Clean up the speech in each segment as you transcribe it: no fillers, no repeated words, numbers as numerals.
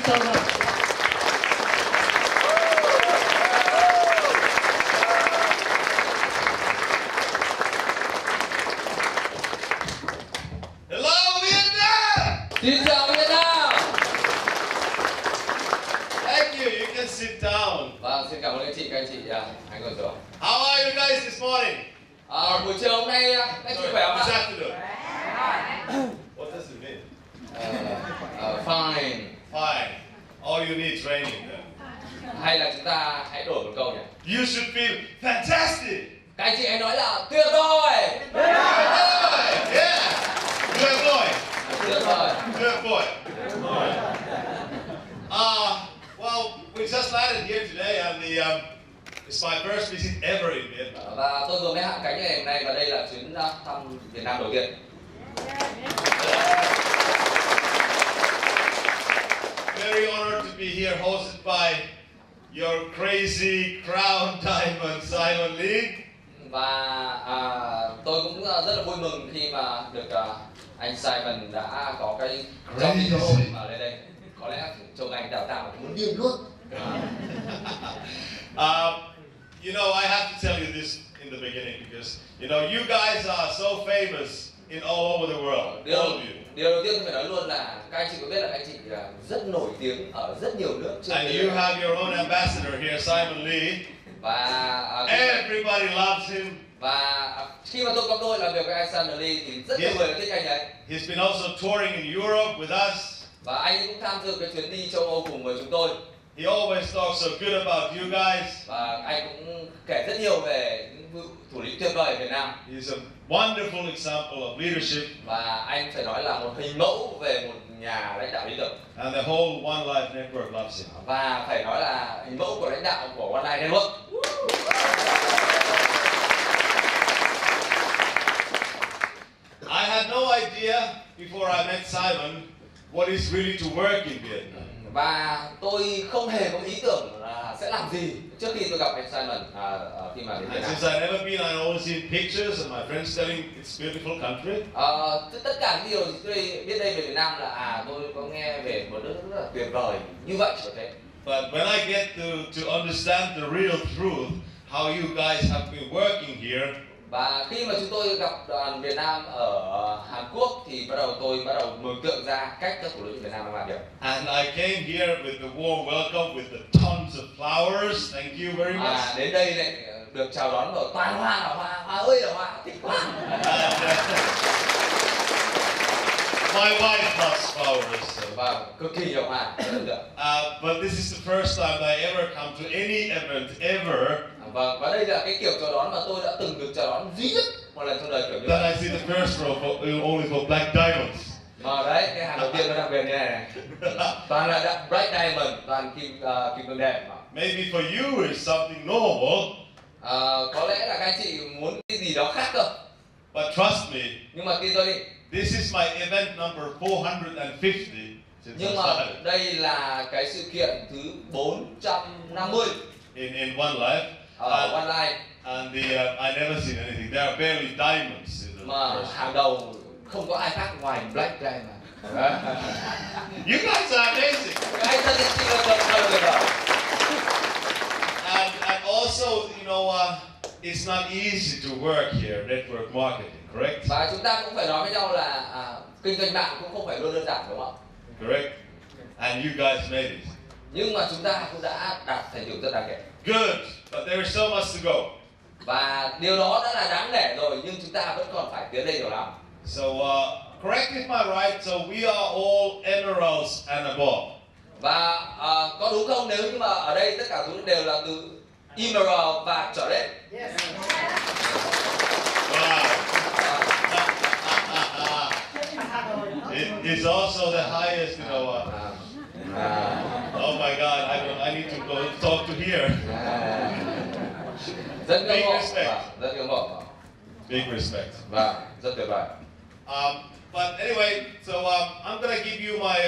so much. Hello Vietnam! Xin chào Việt Nam. Thank you. You can sit down. Vâng, xin cảm ơn các anh chị hãy ngồi xuống. How are you guys this morning? Buổi chiều hôm nay các chị khỏe không This ạ? afternoon. What does it mean? Fine. Fine. All you need training then. Hay là chúng ta hãy đổi một câu nhỉ? You should feel fantastic. Các anh chị hãy nói là tuyệt vời. Yeah. Good boy. Tuyệt vời. Good boy. Well, we just landed here today, and it's my first visit ever in Vietnam. Và tôi vừa mới hạ cánh ngày hôm nay và đây là chuyến thăm Việt Nam đầu tiên. Very honored to be here, hosted by your crazy crown diamond Simon Lee. Và tôi cũng rất là vui mừng khi mà được anh Simon đã có cái trong cơ hội mà lên đây. Có lẽ trông anh đào tạo muốn điên luôn. You know, I have to tell you this in the beginning because you know you guys are so famous in all over the world. All of you. Điều đầu tiên tôi phải nói luôn là các anh chị có biết là các anh chị rất nổi tiếng ở rất nhiều nước trên And thế you giới. have your own ambassador here, Simon Lee. Và Everybody loves him. và khi mà tôi có cơ hội làm việc với anh Simon Lee thì rất nhiều người thích anh ấy. He's been also touring in Europe with us. Và anh cũng tham dự cái chuyến đi châu Âu cùng với chúng tôi. He always talks so good about you guys. Và anh cũng kể rất nhiều về những thủ lĩnh tuyệt vời ở Việt Nam. He's a wonderful example of leadership. Và anh phải nói là một hình mẫu về một nhà lãnh đạo lý tưởng. And the whole Onelife network loves him. Và phải nói là hình mẫu của lãnh đạo của Onelife network. I had no idea before I met Simon what is really to work in Vietnam. Và tôi không hề có ý tưởng là sẽ làm gì trước khi tôi gặp anh Simon khi mà đến Việt And Nam. since I've never been, I only seen pictures and my friends telling it's a beautiful country. Tất cả những điều tôi biết đây về Việt Nam là tôi có nghe về một nước rất là tuyệt vời như vậy chỉ có thế. But when I get to understand the real truth, how you guys have been working here, Và khi mà chúng tôi gặp đoàn Việt Nam ở Hàn Quốc thì tôi bắt đầu mường tượng ra cách các thủ lĩnh Việt Nam đang làm việc. and I came here with the warm welcome with the tons of flowers. Thank you very much. Và đến đây lại được chào đón bởi toàn hoa là hoa, hoa ơi là hoa, thích quá. My wife loves flowers. Và cực kỳ nhiều hoa, rất ấn tượng. But this is the first time that I ever come to any event ever. Vâng, và đây là cái kiểu chào đón mà tôi đã từng được chào đón duy nhất một lần trong đời kiểu như Then vậy. I see the first row only for black diamonds. Mà đấy, cái hàng đầu tiên nó đặc biệt như này này. Toàn là bright diamond, toàn kim cương đẹp mà. Maybe for you it's something normal, Có lẽ là các anh chị muốn cái gì đó khác cơ. but trust me, Nhưng mà tin tôi đi. this is my event number 450 since I Nhưng mà started đây là cái sự kiện thứ 450 in Onelife. ở Onelife. And I never seen anything. There are barely diamonds in the Mà first. hàng đầu không có ai khác ngoài Black Diamond. You guys are amazing. Các anh thân chị là tuyệt vời. And also, you know, it's not easy to work here, network marketing, correct? Và chúng ta cũng phải nói với nhau là kinh doanh mạng cũng không phải luôn đơn giản đúng không ạ? Correct? And you guys made it. Nhưng mà chúng ta cũng đã đạt thành tựu rất đáng kể. Good, but there is so much to go. Và điều đó đã là đáng nể rồi nhưng chúng ta vẫn còn phải tiến lên nhiều lắm. So, correct if I'm right, so we are all emeralds and above. Và có đúng không nếu như mà ở đây tất cả chúng đều là từ emerald và trở lên. Wow. It's also the highest, you know. Oh my God, I need to go talk to here. Rất ngưỡng mộ, Big respect. rất ngưỡng mộ. Big respect. Và rất tuyệt vời. But anyway, so I'm gonna give you my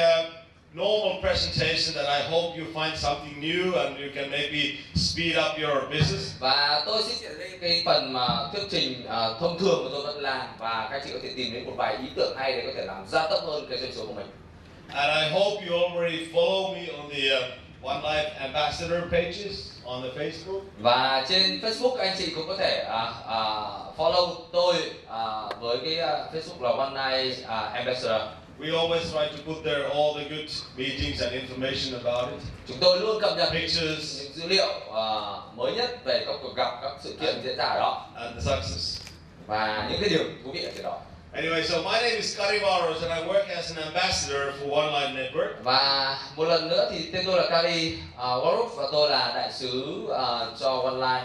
normal presentation that I hope you find something new and you can maybe speed up your business. Và tôi sẽ chuyển đến cái phần mà thuyết trình thông thường mà tôi vẫn làm và các chị có thể tìm đến một vài ý tưởng hay để có thể làm gia tốc hơn cái doanh số của mình. And I hope you already follow me on the OneLife ambassador pages on the Facebook. Và trên Facebook anh chị cũng có thể follow tôi với cái Facebook là OneLife Ambassador. We always try to put there all the good meetings and information about it. Chúng tôi luôn cập nhật Pictures, những dữ liệu mới nhất về các cuộc gặp, các sự kiện diễn ra ở đó and the success. và những cái điều thú vị ở trên đó. Anyway, so my name is KARI and I work as an ambassador for OneLife Network. Và một lần nữa thì tên tôi là KARI WAHLROOS và tôi là đại sứ cho OneLife.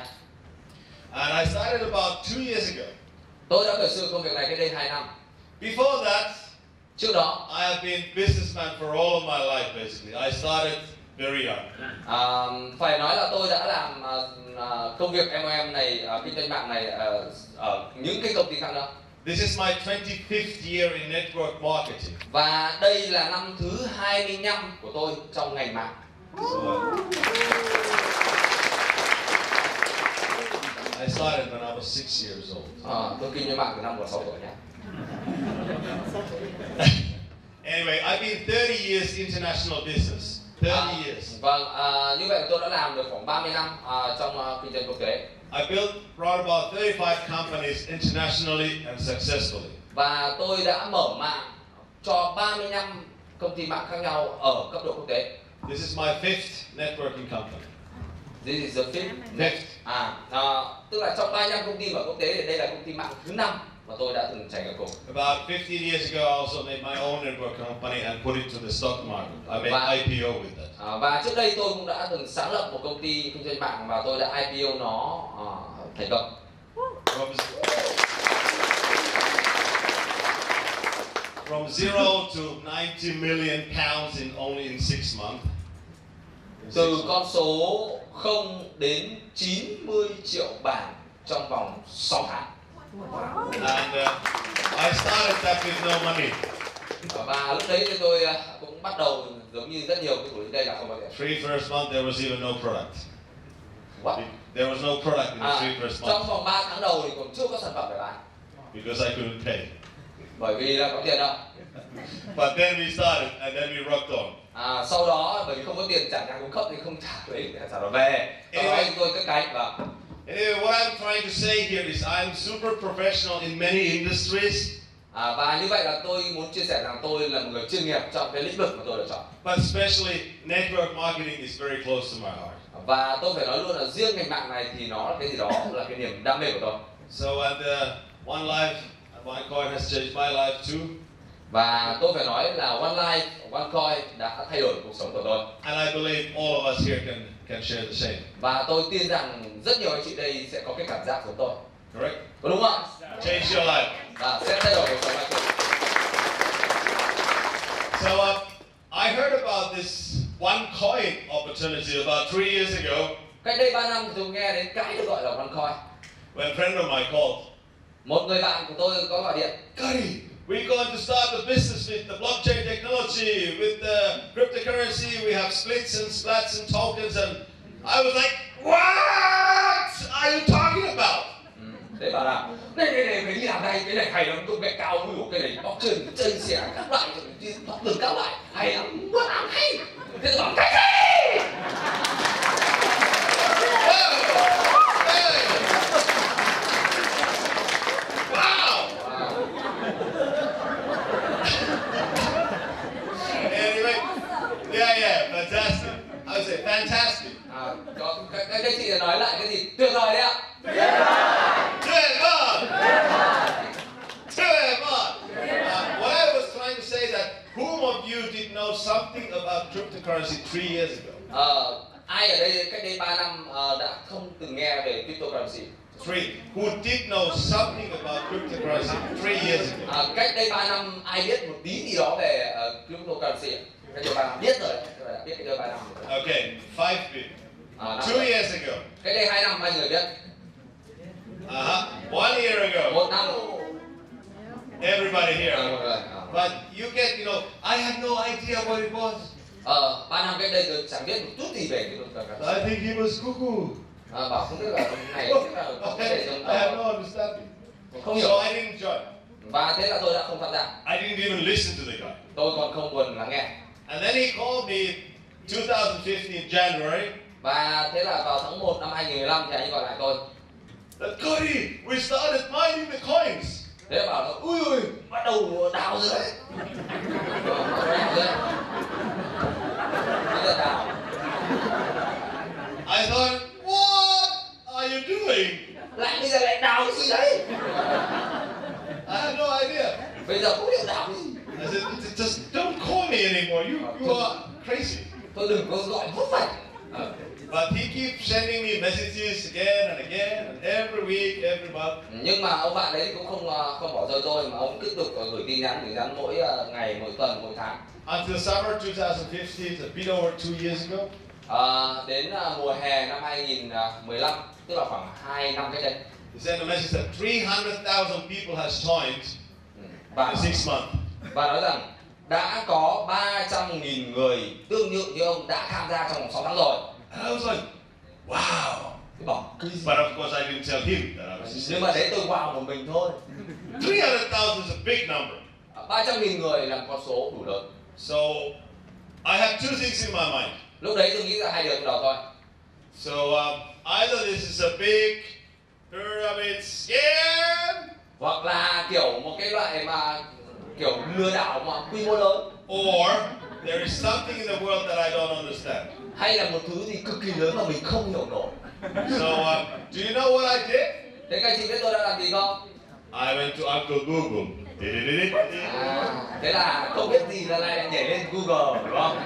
And I started about 2 years ago. Tôi đã khởi sự công việc này cách đây 2 năm. Before that, Trước đó, I have been businessman for all of my life basically. I started very young. phải nói là tôi đã làm công việc MLM này, kinh doanh mạng này ở những cái công ty khác nhau. This is my 25th year in network marketing. Và đây là năm thứ 25 của tôi trong ngành mạng. I started when I was 6 years old. Tôi kinh doanh mạng từ năm còn 6 tuổi nhé. Anyway, I've been 30 years international business. 30 years. Vâng, như vậy tôi đã làm được khoảng 30 năm trong kinh doanh quốc tế. I built around about 35 companies internationally and successfully. Và tôi đã mở mạng cho 35 công ty mạng khác nhau ở cấp độ quốc tế. This is my 5th networking company. This is the fifth. Tức là trong 35 công ty mở quốc tế thì đây là công ty mạng thứ 5 mà tôi đã từng trải nghiệm cùng. About 15 years ago, I also made my own network company and put it to the stock market. I made IPO with that. Và trước đây tôi cũng đã từng sáng lập một công ty kinh doanh mạng và tôi đã IPO nó thành công. From 0 to 90 million pounds in only in 6 months. Từ con số 0 đến 90 triệu bảng trong vòng 6 tháng. And I started that with no money. Và lúc đấy thì tôi cũng bắt đầu giống như rất nhiều cái tuổi đây là không có tiền. 3 first month there was even no product. What? There was no product in the 3 first months. Trong vòng 3 tháng đầu thì còn chưa có sản phẩm để bán. Because I couldn't pay. Bởi vì là có tiền đâu. But then we started and then we rocked on. Sau đó bởi vì không có tiền trả nhà cung cấp thì không trả lấy sản phẩm về. Sau đó chúng tôi cất cánh và Anyway, what I'm trying to say here is I'm super professional in many industries. Và như vậy là tôi muốn chia sẻ rằng tôi là một người chuyên nghiệp trong cái lĩnh vực mà tôi lựa chọn. But especially network marketing is very close to my heart. Và tôi phải nói luôn là riêng ngành mạng này thì nó là cái gì đó là cái niềm đam mê của tôi. So and OneLife, OneCoin has changed my life too. Và tôi phải nói là OneLife, OneCoin đã thay đổi cuộc sống của tôi. And I believe all of us here can share the same. Và tôi tin rằng rất nhiều anh chị đây sẽ có cái cảm giác giống tôi. Correct? Có đúng không? Change your life. Và sẽ thay đổi cuộc sống của tôi. So I heard about this OneCoin opportunity about 3 years ago. Cách đây 3 năm thì tôi nghe đến cái được gọi là OneCoin. When a friend of mine called. Một người bạn của tôi có gọi điện. KARI, we're going to start a business with the blockchain technology, with the cryptocurrency. We have splits and splats and tokens, and I was like, what are you talking about? Thế bảo là này phải đi làm này, cái này hay lắm, công nghệ cao, cái này blockchain, chain sẽ các loại, thoát đường các loại, hay lắm, muốn làm hay. Thế tôi bảo cái gì? Wow! Anyway, yeah, fantastic. I would say fantastic. Cái chị nói lại cái gì? Tuyệt vời đấy ạ. What I was trying to say that whom of you did know something about cryptocurrency 3 years ago? Ai ở đây cách đây 3 năm đã không từng nghe về cryptocurrency? 3. Who did know something about cryptocurrency 3 years ago? Cách đây 3 năm ai biết một tí gì đó về cryptocurrency? Cách đây 3 năm biết rồi đấy, biết cách đây 3 năm rồi. Okay, 5 people. 2 years ago. Cách đây 2 năm bao người biết? 1 year ago. 1 năm. Everybody here. But you get, I had no idea what it was. 3 năm cách đây tôi chẳng biết một chút gì về cryptocurrency. I think he was cuckoo. Bảo không biết là này, I have no understanding. không hiểu. So I didn't join. Và thế là tôi đã không tham gia. I didn't even listen to the guy. Tôi còn không buồn lắng nghe. And then he called me 2015 January. Và thế là vào tháng 1 năm 2015 thì anh ấy gọi lại tôi. KARI, we started mining the coins. Thế là bảo là ui ui, bắt đầu đào rồi đấy. Đào rồi. Bây giờ đào. I thought, what are you doing? Lại bây giờ lại đào cái gì đấy? I had no idea. Bây giờ không hiểu đào cái gì. I said, just don't call me anymore. You are crazy. Thôi đừng có gọi vấp phải. But he keeps sending me messages again and again, and every week, every month. Nhưng mà ông bạn đấy cũng không bỏ rơi tôi, mà ông tiếp tục gửi tin nhắn mỗi ngày, mỗi tuần, mỗi tháng. Until summer 2015, a bit over 2 years ago. Đến mùa hè năm 2015, tức là khoảng 2 năm cách đây. He sent a message that 300,000 people has joined Và in 6 months. và nói rằng đã có 300.000 người tương tự như ông đã tham gia trong vòng 6 tháng rồi. And I was like, wow. But of course I didn't tell him that I was. Nhưng mà đấy tôi wow một mình thôi. 300,000 is a big number. 300.000 người là một con số đủ lớn. So I have two things in my mind. Lúc đấy tôi nghĩ ra hai điều trong đầu thôi. So either this is a big pyramid scam, Hoặc là kiểu một cái loại mà kiểu lừa đảo mà quy mô lớn, or there is something in the world that I don't understand. hay là một thứ gì cực kỳ lớn mà mình không hiểu nổi. So do you know what I did? Thế các anh chị biết tôi đã làm gì không? I went to Uncle Google. Thế là không biết gì là lại nhảy lên Google, đúng không?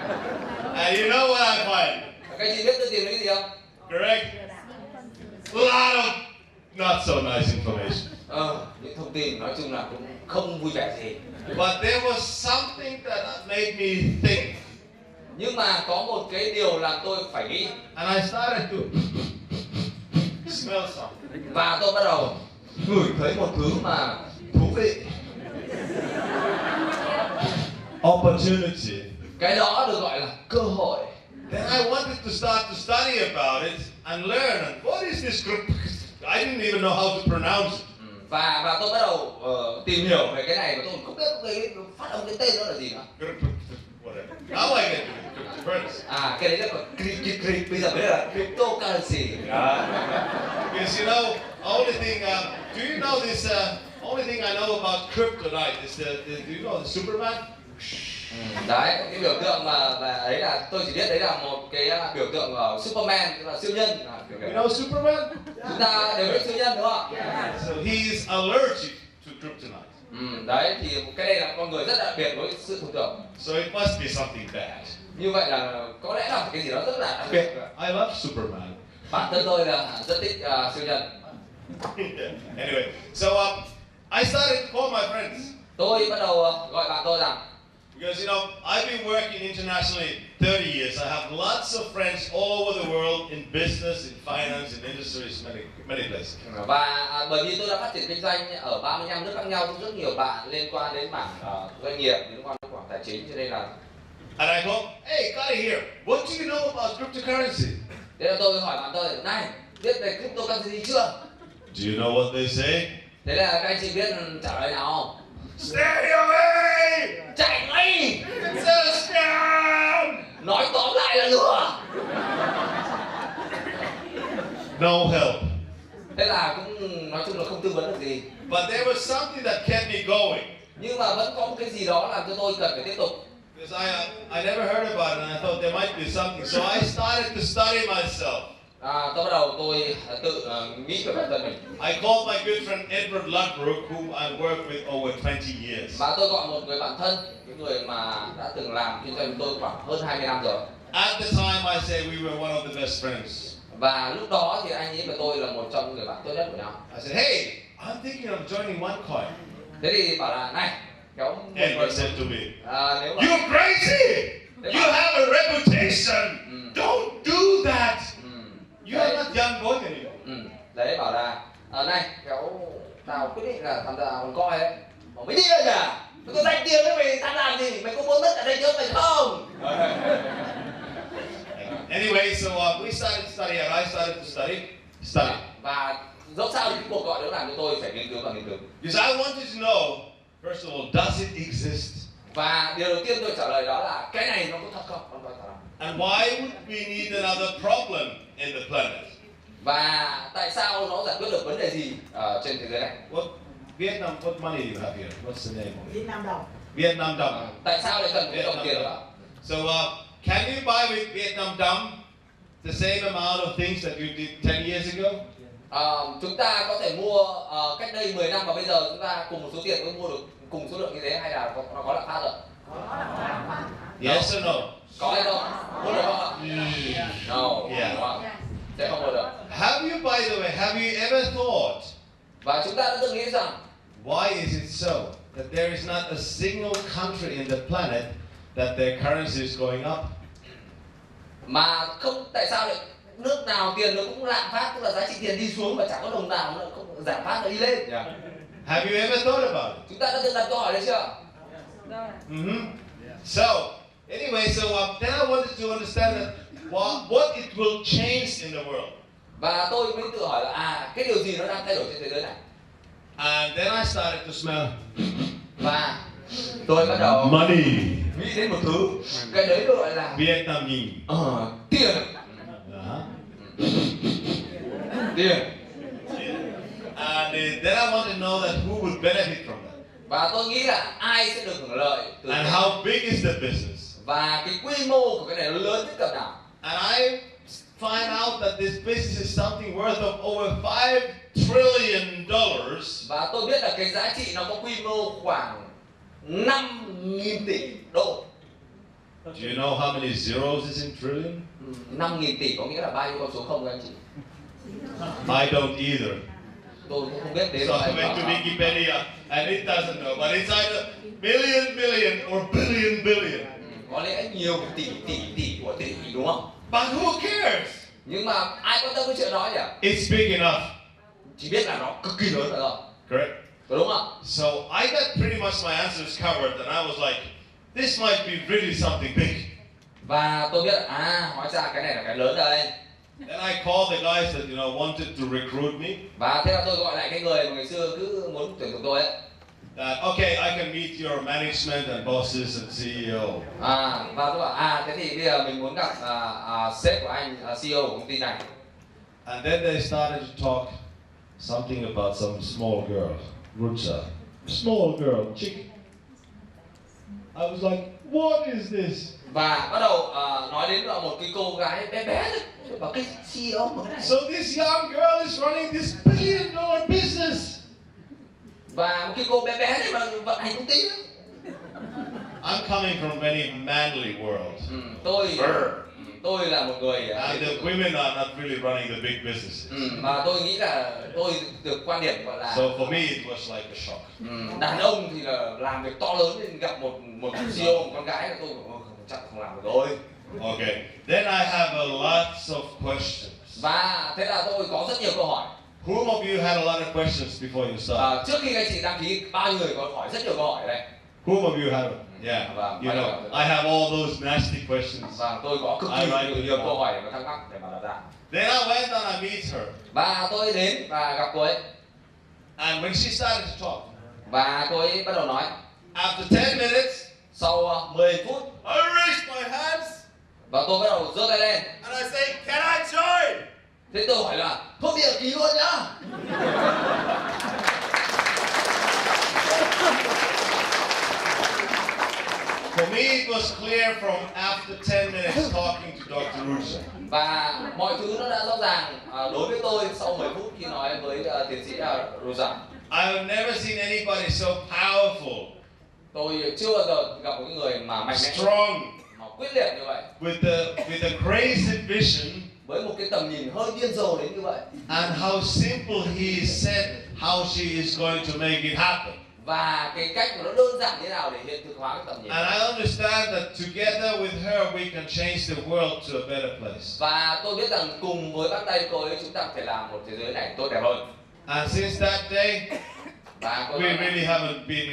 And you know what I find? Các anh chị biết tôi tìm thấy cái gì không? Correct? A lot of not so nice information. Những thông tin nói chung là cũng không vui vẻ gì. But there was something that made me think. Nhưng mà có một cái điều làm tôi phải nghĩ. And I started to smell something. Và tôi bắt đầu ngửi thấy một thứ mà thú vị. Opportunity. Cái đó được gọi là cơ hội. Then I wanted to start to study about it and learn. And what is this group? I didn't even know how to pronounce it. Và tôi bắt đầu tìm hiểu về cái này mà tôi không biết cái phát âm cái tên đó là gì nữa. Whatever. Now I get it. Cryptocurrency. Cái đấy là bây giờ mới là cryptocurrency. Because you know, only thing. Do you know this? Only thing I know about kryptonite is do you know the Superman? Đấy, cái biểu tượng mà đấy là tôi chỉ biết đấy là một cái biểu tượng của Superman, tức là siêu nhân. You know Superman? Chúng ta đều biết siêu nhân đúng không? So he is allergic to kryptonite. Đấy thì cái đây là con người rất đặc biệt với sự thông thường. So it must be something bad. Như vậy là có lẽ là cái gì đó rất là đặc biệt. I love Superman. Bản thân tôi là rất thích siêu nhân. Anyway, so I started to call my friends. Tôi bắt đầu gọi bạn tôi rằng, because you know I've been working internationally 30 years. I have lots of friends all over the world in business, in finance, in industries, many places. Và bởi vì tôi đã phát triển kinh doanh ở 35 nước khác nhau, rất nhiều bạn liên quan đến mảng doanh nghiệp, liên quan đến mảng tài chính, cho nên là. And I go, hey, KARI here. What do you know about cryptocurrency? Thế là tôi hỏi bạn tôi, này, biết về cryptocurrency chưa? Do you know what they say? Thế là các anh chị biết trả lời nào không? Stay away! Chạy ngay! It's a scam! Nói tóm lại là lừa. No help. Thế là cũng nói chung là không tư vấn được gì. But there was something that kept me going. Nhưng mà vẫn có một cái gì đó làm cho tôi cần phải tiếp tục. Because I never heard about it and I thought there might be something. So I started to study myself. Tôi bắt đầu tôi tự nghĩ về bản thân mình. I called my good friend Edward Ludbrook, whom I worked with over 20 years. Và tôi gọi một người bạn thân, cái người mà đã từng làm kinh doanh với tôi khoảng hơn 20 năm rồi. At the time, I say we were one of the best friends. Và lúc đó thì anh ấy và tôi là một trong những người bạn tốt nhất của nhau. I said, hey, I'm thinking of joining OneCoin. Thế thì bảo là này, kéo Edward said to me, nếu mà you're crazy. You have a reputation. Don't do that. You are not young boy anymore. Đấy bảo là này, kéo tao quyết định là tham gia OneCoin ấy. Bảo mấy điên à? Mày có dành tiền với mày tham làm gì? Mày có muốn mất ở đây trước mày không? Anyway, so we started to study, and I started to study. Và dẫu sao thì cái cuộc gọi đó làm cho tôi phải nghiên cứu và nghiên cứu. Because I wanted to know First of all, does it exist? Và điều đầu tiên tôi trả lời đó là cái này nó có thật không? Con coi thật không? And why would we need another problem in the planet? Và tại sao nó giải quyết được vấn đề gì trên thế giới này? Vietnam, what money do you have here? What's the name of it? Vietnam đồng. Vietnam đồng. Tại sao lại cần cái đồng tiền đó? So, can you buy with Vietnam đồng the same amount of things that you did 10 years ago? Chúng ta có thể mua cách đây 10 năm và bây giờ chúng ta cùng một số tiền có mua được cùng số lượng như thế hay là nó có lạm phát rồi? Yes or no? Có hay không? Mua được không ạ? No. Yeah. Đúng không? Sẽ không mua được. Have you, by the way, have you ever thought, Và chúng ta đã từng nghĩ rằng why is it so that there is not a single country in the planet that their currency is going up? mà không, tại sao lại nước nào tiền nó cũng lạm phát, tức là giá trị tiền đi xuống và chẳng có đồng nào nó không giảm phát nó đi lên. Have you ever thought about it? Chúng ta đã từng đặt câu hỏi đấy chưa? So, anyway, then I wanted to understand that what it will change in the world. Và tôi mới tự hỏi là cái điều gì nó đang thay đổi trên thế giới này. And then I started to smell Và tôi bắt đầu money. nghĩ đến một thứ, cái đấy được gọi là Vietnam nhìn. tiền. Tiền. And then I want to know that who would benefit from that. Và tôi nghĩ là ai sẽ được hưởng lợi từ And cái how big is the business? và cái quy mô của cái này nó lớn đến cỡ nào. And I find out that this business is something worth of over $5 trillion. Và tôi biết là cái giá trị nó có quy mô khoảng 5.000 tỷ đô. Do you know how many zeros is in trillion? 5.000 tỷ có nghĩa là bao nhiêu con số không các anh chị? I don't either. Tôi cũng không biết đến. So I went to Wikipedia and it doesn't know, but it's either million or billion. Có lẽ nhiều tỷ của tỷ đúng không? But who cares? Nhưng mà ai quan tâm cái chuyện đó nhỉ? It's big enough. Chỉ biết là nó cực kỳ lớn rồi. Correct? Có đúng không? So I got pretty much my answers covered and I was like, this might be really something big. Và tôi biết hóa ra cái này là cái lớn đây. Then I called the guys that wanted to recruit me. Và thế là tôi gọi lại cái người mà ngày xưa cứ muốn tuyển dụng tôi ấy. Okay, I can meet your management and bosses and CEO. Và tôi bảo thế thì bây giờ mình muốn gặp sếp của anh, CEO của công ty này. And then they started to talk something about some small girl, Rucha. Small girl, chicken. I was like, what is this? Và bắt đầu nói đến là một cái cô gái bé bé thôi, bảo cái CEO của cái này. So this young girl is running this $1 billion business. Và một cái cô bé bé này mà vận hành công ty. I'm coming from a very manly world. Tôi là một người And the women are not really running the big businesses. mà tôi nghĩ là tôi được quan điểm gọi là So for me it was like a shock. đàn ông thì là làm việc to lớn nên gặp một CEO, một con gái là tôi chắc không làm được rồi. Okay. Then I have a lots of questions. Và thế là tôi có rất nhiều câu hỏi. Whom of you had a lot of questions before you start? Trước khi các anh chị đăng ký, bao nhiêu người có hỏi rất nhiều câu hỏi ở đây? Whom of you have? Yeah. You know, I have all those nasty questions. Và tôi có cực kỳ nhiều câu hỏi để mà thắc mắc để mà đặt ra. Then I went and I met her. Và tôi đến và gặp cô ấy. And when she started to talk, và cô ấy bắt đầu nói. After 10 minutes, sau 10 phút, I raised my hands. Và tôi bắt đầu giơ tay lên. And I say, can I join? Thế tôi hỏi là, thôi bây giờ ký luôn nhá. For me, it was clear from after 10 minutes talking to Dr. Rusa. Và mọi thứ nó đã rõ ràng đối với tôi sau 10 phút khi nói với tiến sĩ Rusa. I have never seen anybody so powerful. Tôi chưa bao giờ gặp một người mà mạnh mẽ, strong, mà quyết liệt như vậy. With a crazy vision. Với một cái tầm nhìn hơi điên rồ đến như vậy. And how simple he said how she is going to make it happen. Và cái cách mà nó đơn giản như nào để hiện thực hóa cái tầm nhìn. And I understand that together with her we can change the world to a better place. Và tôi biết rằng cùng với bắt tay cô ấy chúng ta có thể làm một thế giới này tốt đẹp hơn. And since that day, we really haven't been,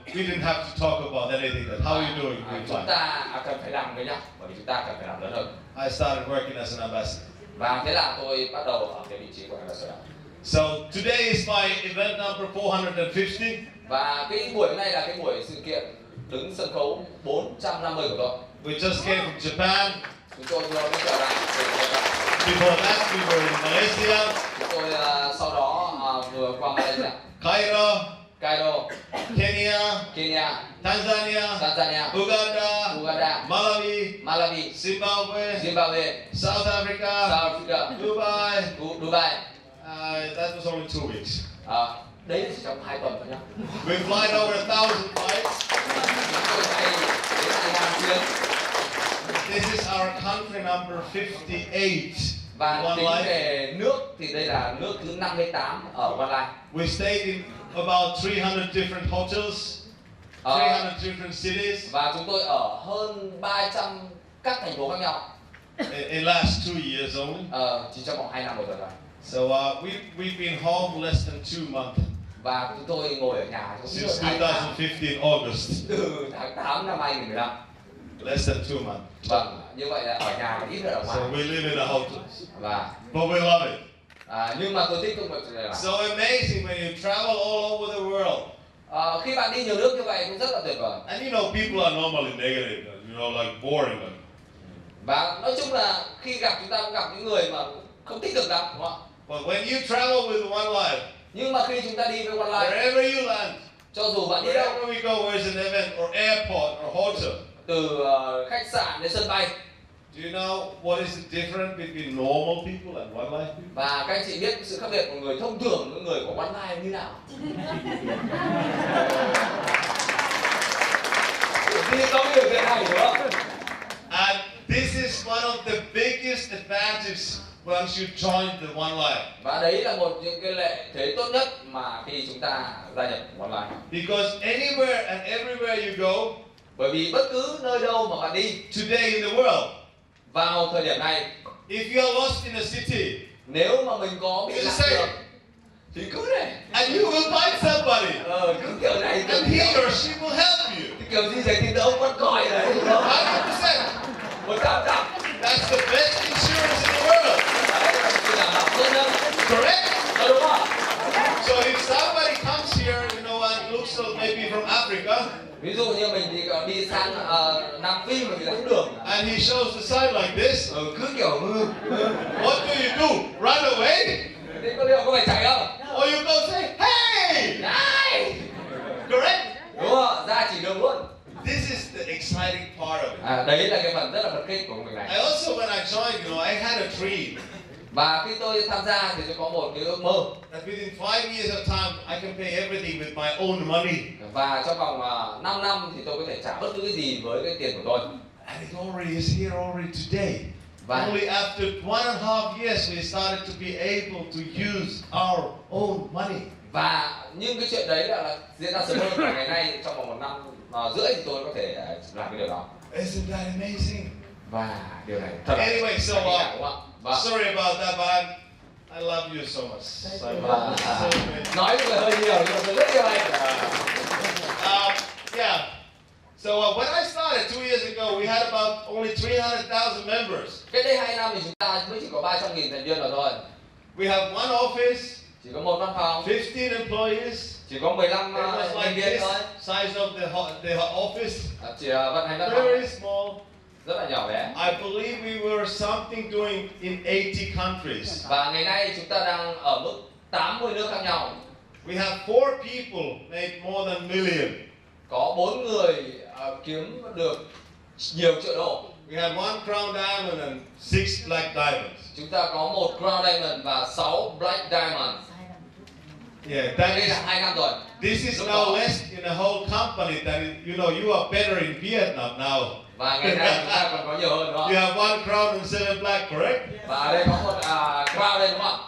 we didn't have to talk about anything. That how are you doing? Chúng ta cần phải làm với nhau, bởi vì chúng ta cần phải làm lớn hơn. I started working as an ambassador. Và thế là tôi bắt đầu ở cái vị trí của ambassador. So today is my event number 450. Và cái buổi hôm nay là cái buổi sự kiện đứng sân khấu 450 của tôi. We just came from Japan. Chúng tôi vừa mới trở lại từ Nhật Bản. Before that, we were in Malaysia. Chúng tôi sau đó vừa qua Malaysia, Cairo, Kenya, Tanzania, Uganda, Malawi, Zimbabwe, South Africa, Dubai. That was only 2 weeks. Đấy là chỉ trong 2 tuần thôi nhá. We flied over 1,000 flights. Chúng tôi bay đến 2.000 chuyến. This is our country number 58. Và tính về nước thì đây là nước thứ 58 ở OneLife. We stayed in about 300 different hotels, 300 different cities. Và chúng tôi ở hơn 300 các thành phố khác nhau. In last 2 years only. Chỉ trong vòng 2 năm rồi. So we've been home less than 2 months. Và chúng tôi ngồi ở nhà Since 2015 August. Từ tháng 8 năm 2015. Less than 2 months. Vâng, như vậy là ở nhà ít ở ngoài. So we live in a hotel. Và but we love it. Nhưng mà tôi thích công việc này là so amazing when you travel all over the world. Khi bạn đi nhiều nước như vậy cũng rất là tuyệt vời. And you know people are normally negative, you know, like boring. Và nói chung là khi gặp chúng ta cũng gặp những người mà không thích được lắm, đúng không ạ? But when you travel with OneLife, nhưng mà khi chúng ta đi với OneLife, wherever you land, cho dù bạn đi đâu, wherever we go, where's an event or airport or hotel, từ khách sạn đến sân bay, do you know what is the difference between normal people and OneLife people? Và các anh chị biết sự khác biệt của người thông thường với người của OneLife như nào? Thì có điều kiện này đúng không? And this is one of the biggest advantages once you join the OneLife. Và đấy là một những cái lợi thế tốt nhất mà khi chúng ta gia nhập OneLife. Because anywhere and everywhere you go, bởi vì bất cứ nơi đâu mà bạn đi today in the world, vào thời điểm này, if you are lost in a city, nếu mà mình có bị lạc đường thì cứ này, and you will find somebody, cứ kiểu này, and he or she will help you. thì kiểu gì vậy thì đâu con còi đấy, 100%. 100%. That's the best insurance in the world. Đấy là sự đảm bảo tốt nhất. Correct? Đúng không? So if somebody comes here, you know, and looks maybe from Africa, ví dụ như mình đi sang Nam Phi mà bị lạc đường, and he shows the sign like this, cứ kiểu what do? Run away? thì có liệu có phải chạy không? Or you go say, hey! Này! Correct? Đúng không? Ra chỉ đường luôn. This is the exciting part of it. Đấy là cái phần rất là phấn khích của mình này. I also, when I joined, you know, I had a dream. Và khi tôi tham gia thì tôi có một cái ước mơ. That within 5 years of time, I can pay everything with my own money. Và trong vòng 5 năm thì tôi có thể trả bất cứ cái gì với cái tiền của tôi. And it already is here already today. Và only after 1.5 years we started to be able to use our own money. Và nhưng cái chuyện đấy là diễn ra sớm hơn, và ngày nay trong vòng 1 năm rưỡi thì tôi có thể làm cái điều đó. Isn't that amazing? Và điều này thật là anyway, so sorry about that, but I love you so much. Nói với người hơi nhiều nhưng mà tôi rất yêu anh. Yeah. So when I started 2 years ago, we had about only 300,000 members. Cách đây 2 năm thì chúng ta mới chỉ có 300.000 thành viên mà thôi. We have one office. Chỉ có một văn phòng. 15 employees. Chỉ có 15 nhân viên thôi. Size of the office. Chỉ vận hành văn phòng. Very small. Rất là nhỏ bé. I believe we were something doing in 80 countries. Và ngày nay chúng ta đang ở mức 80 nước khác nhau. We have 4 people made more than million. Có 4 người kiếm được nhiều triệu đô. We had 1 crown diamond and 6 black diamonds. Chúng ta có 1 crown diamond và 6 black diamond. Yeah, that is 2 năm rồi. This is now less in a whole company that is, you know, you are better in Vietnam now. Và ngày nay chúng ta còn có nhiều hơn đúng không? You have 1 crown and 7 black, correct? Và ở đây có một crown đây đúng không?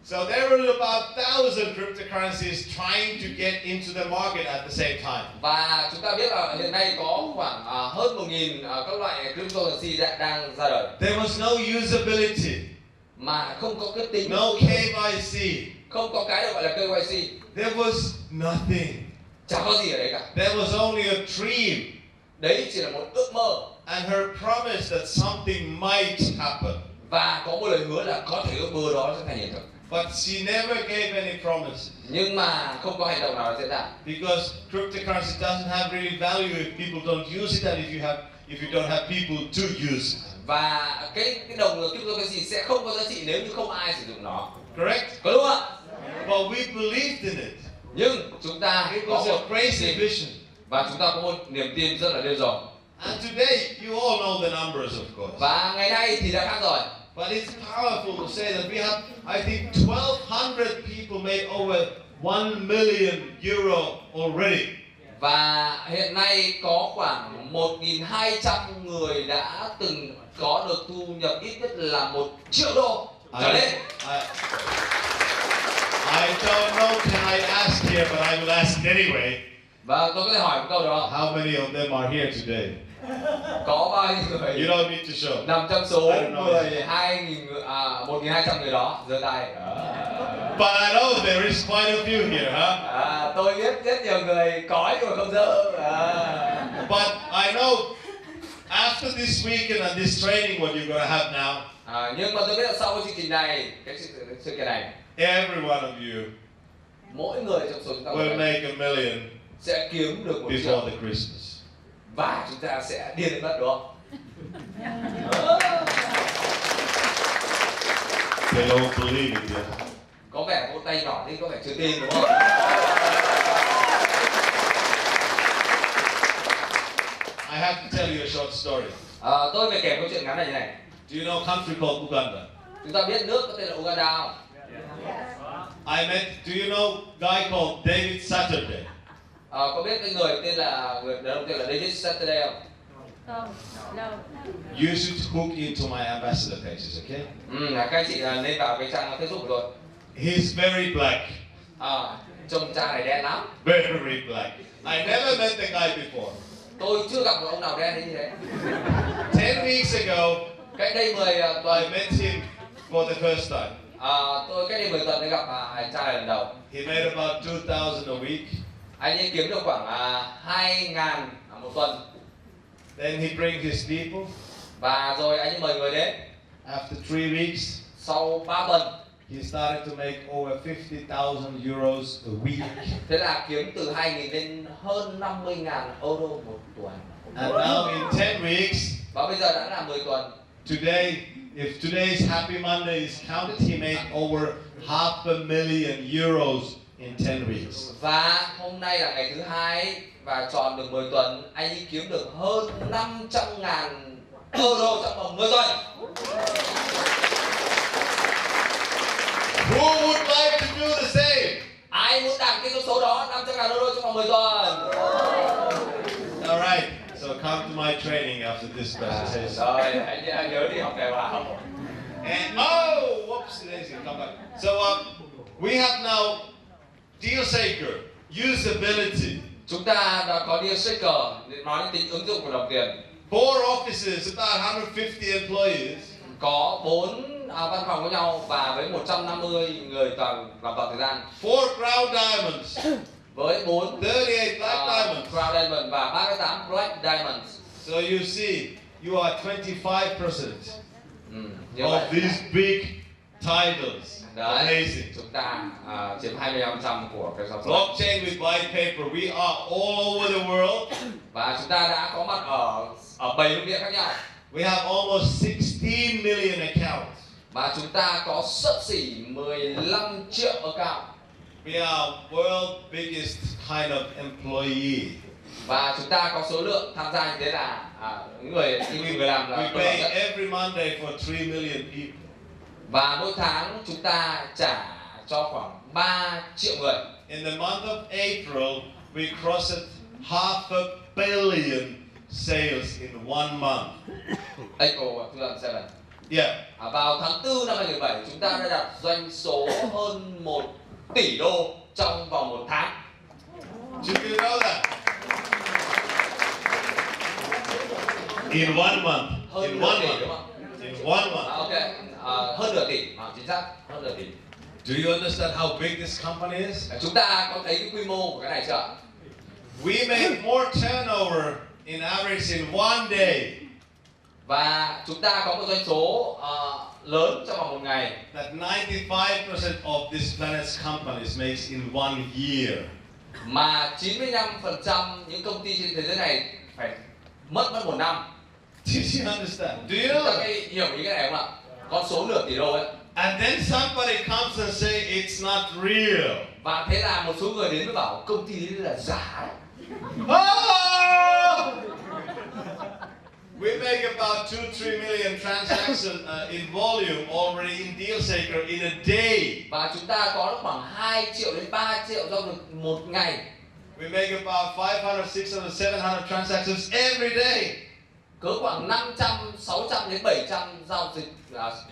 So there were about 1,000 cryptocurrencies trying to get into the market at the same time. Và chúng ta biết là hiện nay có khoảng hơn 1.000 các loại cryptocurrency đang ra đời. There was no usability. Mà không có kết tính. No KYC. Không có cái được gọi là KYC. There was nothing. Chẳng có gì ở đấy cả. There was only a dream. Đấy chỉ là một ước mơ. And her promise that something might happen. Và có một lời hứa là có thể ước mơ đó sẽ thành hiện thực. But she never gave any promises. Nhưng mà không có hành động nào diễn ra. Because cryptocurrency doesn't have really value if people don't use it, and if you don't have people to use it. Và cái đồng cryptocurrency sẽ không có giá trị nếu như không ai sử dụng nó. Correct? Có đúng không ạ? But we believed in it. Nhưng chúng ta It có was a một crazy vision. và chúng ta có một niềm tin rất là điên rồ. And today, you all know the numbers, of course. Và ngày nay thì đã khác rồi. But it's powerful to say that we have, I think, 1,200 people made over 1 million euro already. Và hiện nay có khoảng 1.200 người đã từng có được thu nhập ít nhất là 1 triệu đô trở lên. I don't know, can I ask here, but I will ask anyway. Và tôi có thể hỏi một câu đó. How many of them are here today? Có bao nhiêu người? You don't need to show. Nằm trong số 1.200 người đó giơ tay. But I know there is quite a few here, huh? Tôi biết rất nhiều người có nhưng mà không giơ. But I know after this weekend and this training, what you're going to have now. Nhưng mà tôi biết là sau cái chương trình này, cái sự kiện này, Every one of you mỗi người trong số chúng ta will make $1 million sẽ kiếm được 1 before triệu the Christmas. và chúng ta sẽ điên lên mất, đúng không? They don't believe it yet. Có vẻ vỗ tay nhỏ thì có vẻ chưa tin, đúng không? I have to tell you a short story. Tôi phải kể câu chuyện ngắn này như này. Do you know a country called Uganda? Chúng ta biết nước có tên là Uganda không? I met, do you know a guy called David Saturday? Có biết cái người đàn ông tên là David Saturday không? You should hook into my ambassador pages, okay? Các anh chị nên vào cái trang Facebook của tôi. He's very black. Trông trang này đen lắm. Very black. I never met the guy before. Tôi chưa gặp một ông nào đen như thế. 10 weeks ago, Cách đây 10 tuần. I met him for the first time. Tôi cách đây 10 tuần mới gặp anh trai lần đầu. He made about 2,000 a week. Anh ấy kiếm được khoảng 2.000 một tuần. Then he bring his people. Và rồi anh ấy mời người đến. After 3 weeks, Sau 3 tuần, he started to make over 50,000 euros a week. thế là kiếm từ 2.000 lên hơn 50.000 euro một tuần. And now in 10 weeks, Và bây giờ đã là 10 tuần. today, if today's Happy Monday is counted, he made over 500,000 euros in 10 weeks. Và hôm nay là ngày thứ 2 và tròn được 10 tuần, anh ấy kiếm được hơn 500.000 euro trong vòng 10 tuần. Who would like to do the same? Ai muốn đạt cái số đó 500.000 euro trong vòng 10 tuần? All right. So come to my training after this presentation. Rồi, anh nhớ đi học đàng hoàng. And whoops, daisy, come back. So we have now deal shaker, usability. Chúng ta đã có deal shaker để nói đến tính ứng dụng của đồng tiền. 4 offices, about 150 employees. Có 4 văn phòng với nhau và với 150 người làm toàn thời gian. 4 crown diamonds. Với 38 black diamonds. Crown Diamond và 38 Black Diamonds. So you see, you are 25% of Vậy. these big titles. Đấy, Amazing. chúng ta chiếm 25% của cái sản xuất. Blockchain with white paper. We are all over the world. Và chúng ta đã có mặt ở 7 lục địa khác nhau. We have almost 16 million accounts. Và chúng ta có xấp xỉ 15 triệu account. We are world biggest kind of employee. Và chúng ta có số lượng tham gia như thế là những người làm là We pay every Monday for 3 million people. Và mỗi tháng chúng ta trả cho khoảng 3 triệu người. In the month of April, we crossed 500 million sales in 1 month. April 2007. Yeah. Vào tháng 4 năm 2007, chúng ta đã đạt doanh số hơn 1 tỷ đô trong vòng 1 tháng. Did you know that? In 1 month. Hơn In nửa 1 tỷ, month. đúng không? In 1 month. Ok, hơn nửa tỷ, chính xác, hơn nửa tỷ. Do you understand how big this company is? Chúng ta có thấy cái quy mô của cái này chưa? We make more turnover in average in 1 day Và chúng ta có một doanh số lớn trong vòng một ngày. That 95% of this planet's companies makes in 1 year. Mà 95% những công ty trên thế giới này phải mất một năm. Do you understand? Do you Chúng know ta that? phải hiểu ý cái này không ạ? Con số nửa tỷ đô ấy. And then somebody comes and say it's not real. Và thế là một số người đến mới bảo công ty đấy là giả đấy. Oh! We make about 2-3 million transactions in volume already in DealSaker in a day. Và chúng ta có khoảng 2 triệu đến 3 triệu giao dịch một ngày. We make about 500, 600, 700 transactions every day. Cỡ khoảng 500, 600 đến 700 giao dịch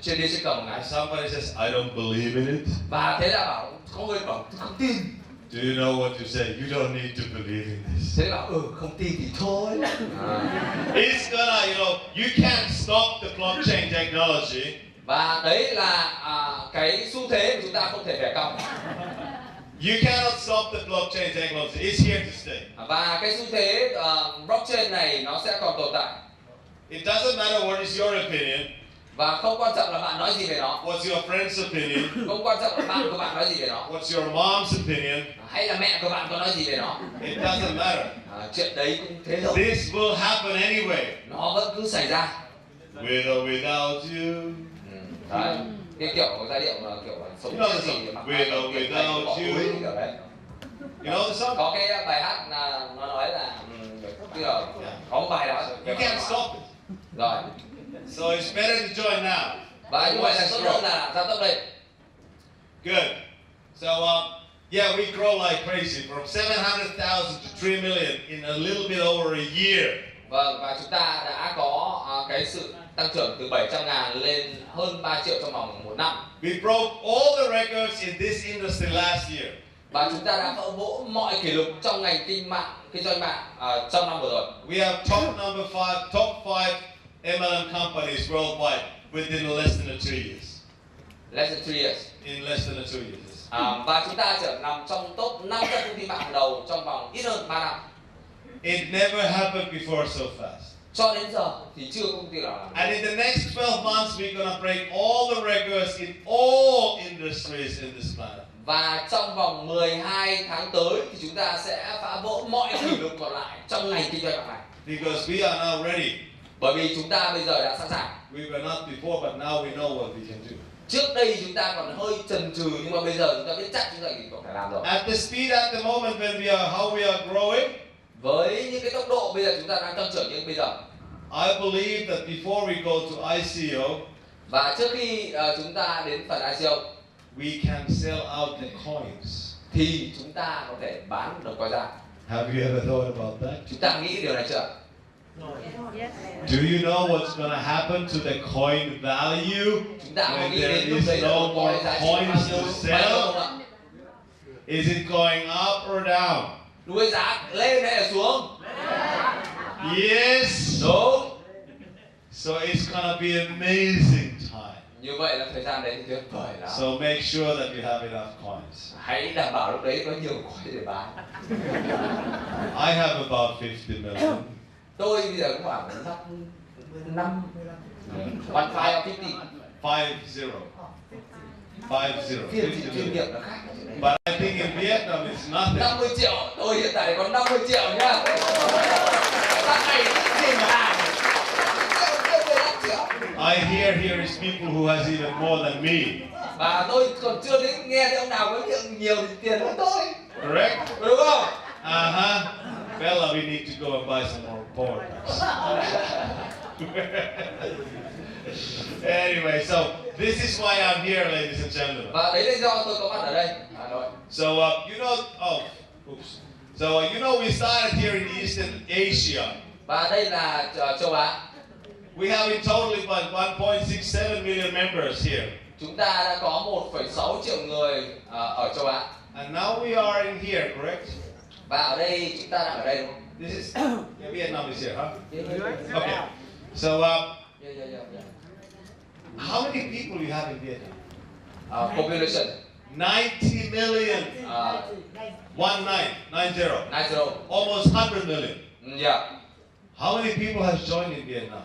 trên DealSaker một ngày. And somebody says, I don't believe in it. Và thế là bảo, có người bảo không tin. Do you know what you say? You don't need to believe in this. Thế bảo không tin thì thôi. It's gonna, you can't stop the blockchain technology. Và đấy là cái xu thế mà chúng ta không thể bẻ cong. You cannot stop the blockchain technology. It's here to stay. Và cái xu thế blockchain này nó sẽ còn tồn tại. It doesn't matter what is your opinion. Và không quan trọng là bạn nói gì về nó. What's your friend's opinion? Không quan trọng là bạn của bạn nói gì về nó. What's your mom's opinion? Hay là mẹ của bạn có nói gì về nó. It doesn't matter. Chuyện đấy cũng thế thôi. This will happen anyway. Nó vẫn cứ xảy ra. With or without you. Đấy. Cái kiểu giai điệu là kiểu sống You know cái the gì song, mà with or without you. kiểu đấy. You know the song? Có cái bài hát là nó nói là tức là có một bài đó. You can't stop it. Rồi. So it's better to join now. Và như vậy là tốt hơn là gia tốc lên. Good. So yeah, we grow like crazy from 700,000 to 3 million in a little bit over a year. Vâng, và chúng ta đã có cái sự tăng trưởng từ 700.000 lên hơn 3 triệu trong vòng một năm. We broke all the records in this industry last year. Và chúng ta đã phá vỡ mọi kỷ lục trong ngành kinh doanh mạng trong năm vừa rồi. We have top 5 MLM companies worldwide within less than 3 years. Less than 3 years. In less than 2 years. Và chúng ta nằm trong top 500 công ty mạng hàng đầu trong vòng ít hơn 3 năm. It never happened before so fast. Cho đến giờ thì chưa có công ty nào làm. And in the next 12 months, we're gonna break all the records in all industries in this planet. Và trong vòng 12 tháng tới thì chúng ta sẽ phá vỡ mọi kỷ lục còn lại trong ngành kinh doanh mạng này. Because we are now ready. Bởi vì chúng ta bây giờ đã sẵn sàng. We were not before, but now we know what we can do. Trước đây chúng ta còn hơi chần chừ nhưng mà bây giờ chúng ta biết chắc chúng ta có thể làm rồi. At the speed at the moment when how we are growing, Với những cái tốc độ bây giờ chúng ta đang tăng trưởng như bây giờ, I believe that before we go to ICO, và trước khi chúng ta đến phần ICO, we can sell out the coins. thì chúng ta có thể bán được coin ra. Have you ever thought about that? Chúng ta nghĩ điều này chưa? Do you know what's going to happen to the coin value Chúng ta có when nghĩ there đến lúc is đấy là no một more coin giá trị bao coins nhiêu to bao sell? nhiêu không ạ? Is it going up or down? Lúc ấy giá lên hay là xuống? Yes. Đúng. So it's going to be an amazing time. Như vậy là thời gian đấy thì tuyệt vời lắm. So make sure that you have enough coins. Hãy đảm bảo lúc đấy có nhiều coin để bán. I have about 50 million. Tôi bây giờ cũng khoảng 5 1 5 50. 50. 50. Chuyên nghiệp nó khác. But I think in Vietnam it's nothing. 50 triệu, tôi hiện tại có 50 triệu nhá. Các này gì mà làm? I hear here is people who has even more than me. Và tôi còn chưa đến nghe thấy ông nào có nhiều tiền hơn tôi. Correct? Đúng không? Uh-huh. Bella, we need to go and buy some more power packs. Anyway, so this is why I'm here, ladies and gentlemen. Và đấy là do tôi có mặt ở đây, Hà Nội. So we started here in Eastern Asia. Và đây là châu Á. We have in total about 1.67 million members here. Chúng ta đã có 1,6 triệu người ở châu Á. And now we are in here, correct? Và ở đây chúng ta đang ở đây đúng không? This is Vietnam is here, huh? Yeah. Okay. So Yeah. how many people you have in Vietnam? Population. 90 million. 90. 90. Almost 100 million. Yeah. How many people has joined in Vietnam?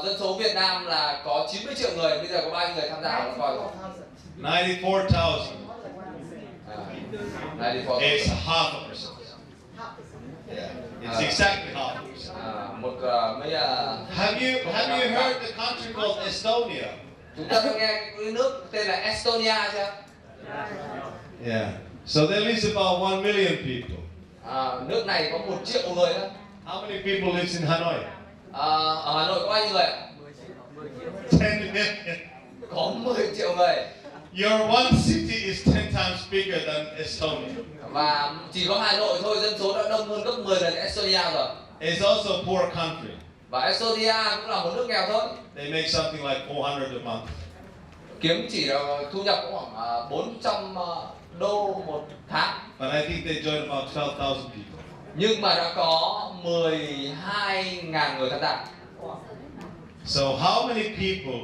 Dân số Việt Nam là có 90 triệu người, bây giờ có bao nhiêu người tham gia nó coi rồi? 94,000. 94. It's half a percent. Yeah, it's exactly half a percent. Have you heard the country called Estonia? Chúng ta có nghe cái nước tên là Estonia chưa? Yeah. So there lives about 1 million people. Nước này có 1 triệu người đó. How many people lives in Hanoi? Ở Hà Nội có bao nhiêu người? 10 million. Có 10 triệu người. Your one city is 10 times bigger than Estonia. Và chỉ có Hà Nội thôi, dân số đã đông hơn gấp 10 lần Estonia rồi. It's also a poor country. Và Estonia cũng là một nước nghèo thôi. They make something like 400 a month. Kiếm chỉ thu nhập cũng khoảng 400 đô một tháng. But I think they joined about 12,000 people. Nhưng mà đã có 12.000 người tham gia. So how many people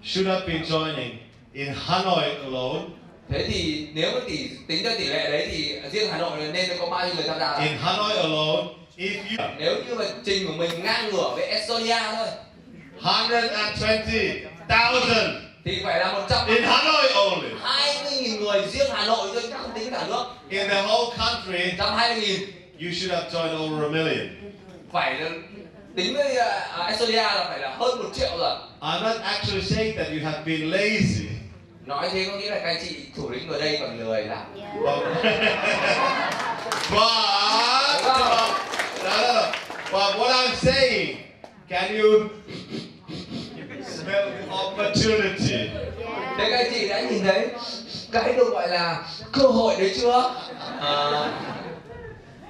should have been joining in Hanoi alone? Thế thì nếu mà tính ra tỷ lệ đấy thì riêng Hà Nội nên có bao nhiêu người tham gia? In Hanoi alone, Nếu như mà trình của mình ngang ngửa với Estonia thôi, 120,000 thì phải là 100. in Hanoi only. 20.000 người riêng Hà Nội thôi, chứ không tính cả nước. In the whole country, 120.000. you should have joined over 1 million. Phải tính với Estonia là phải là hơn 1 triệu rồi. I'm not actually saying that you have been lazy. Nói thế có nghĩa là các anh chị thủ lĩnh ở đây còn lười làm. But what I'm saying, can you smell the opportunity? Thế các anh chị đã nhìn thấy cái được gọi là cơ hội đấy chưa?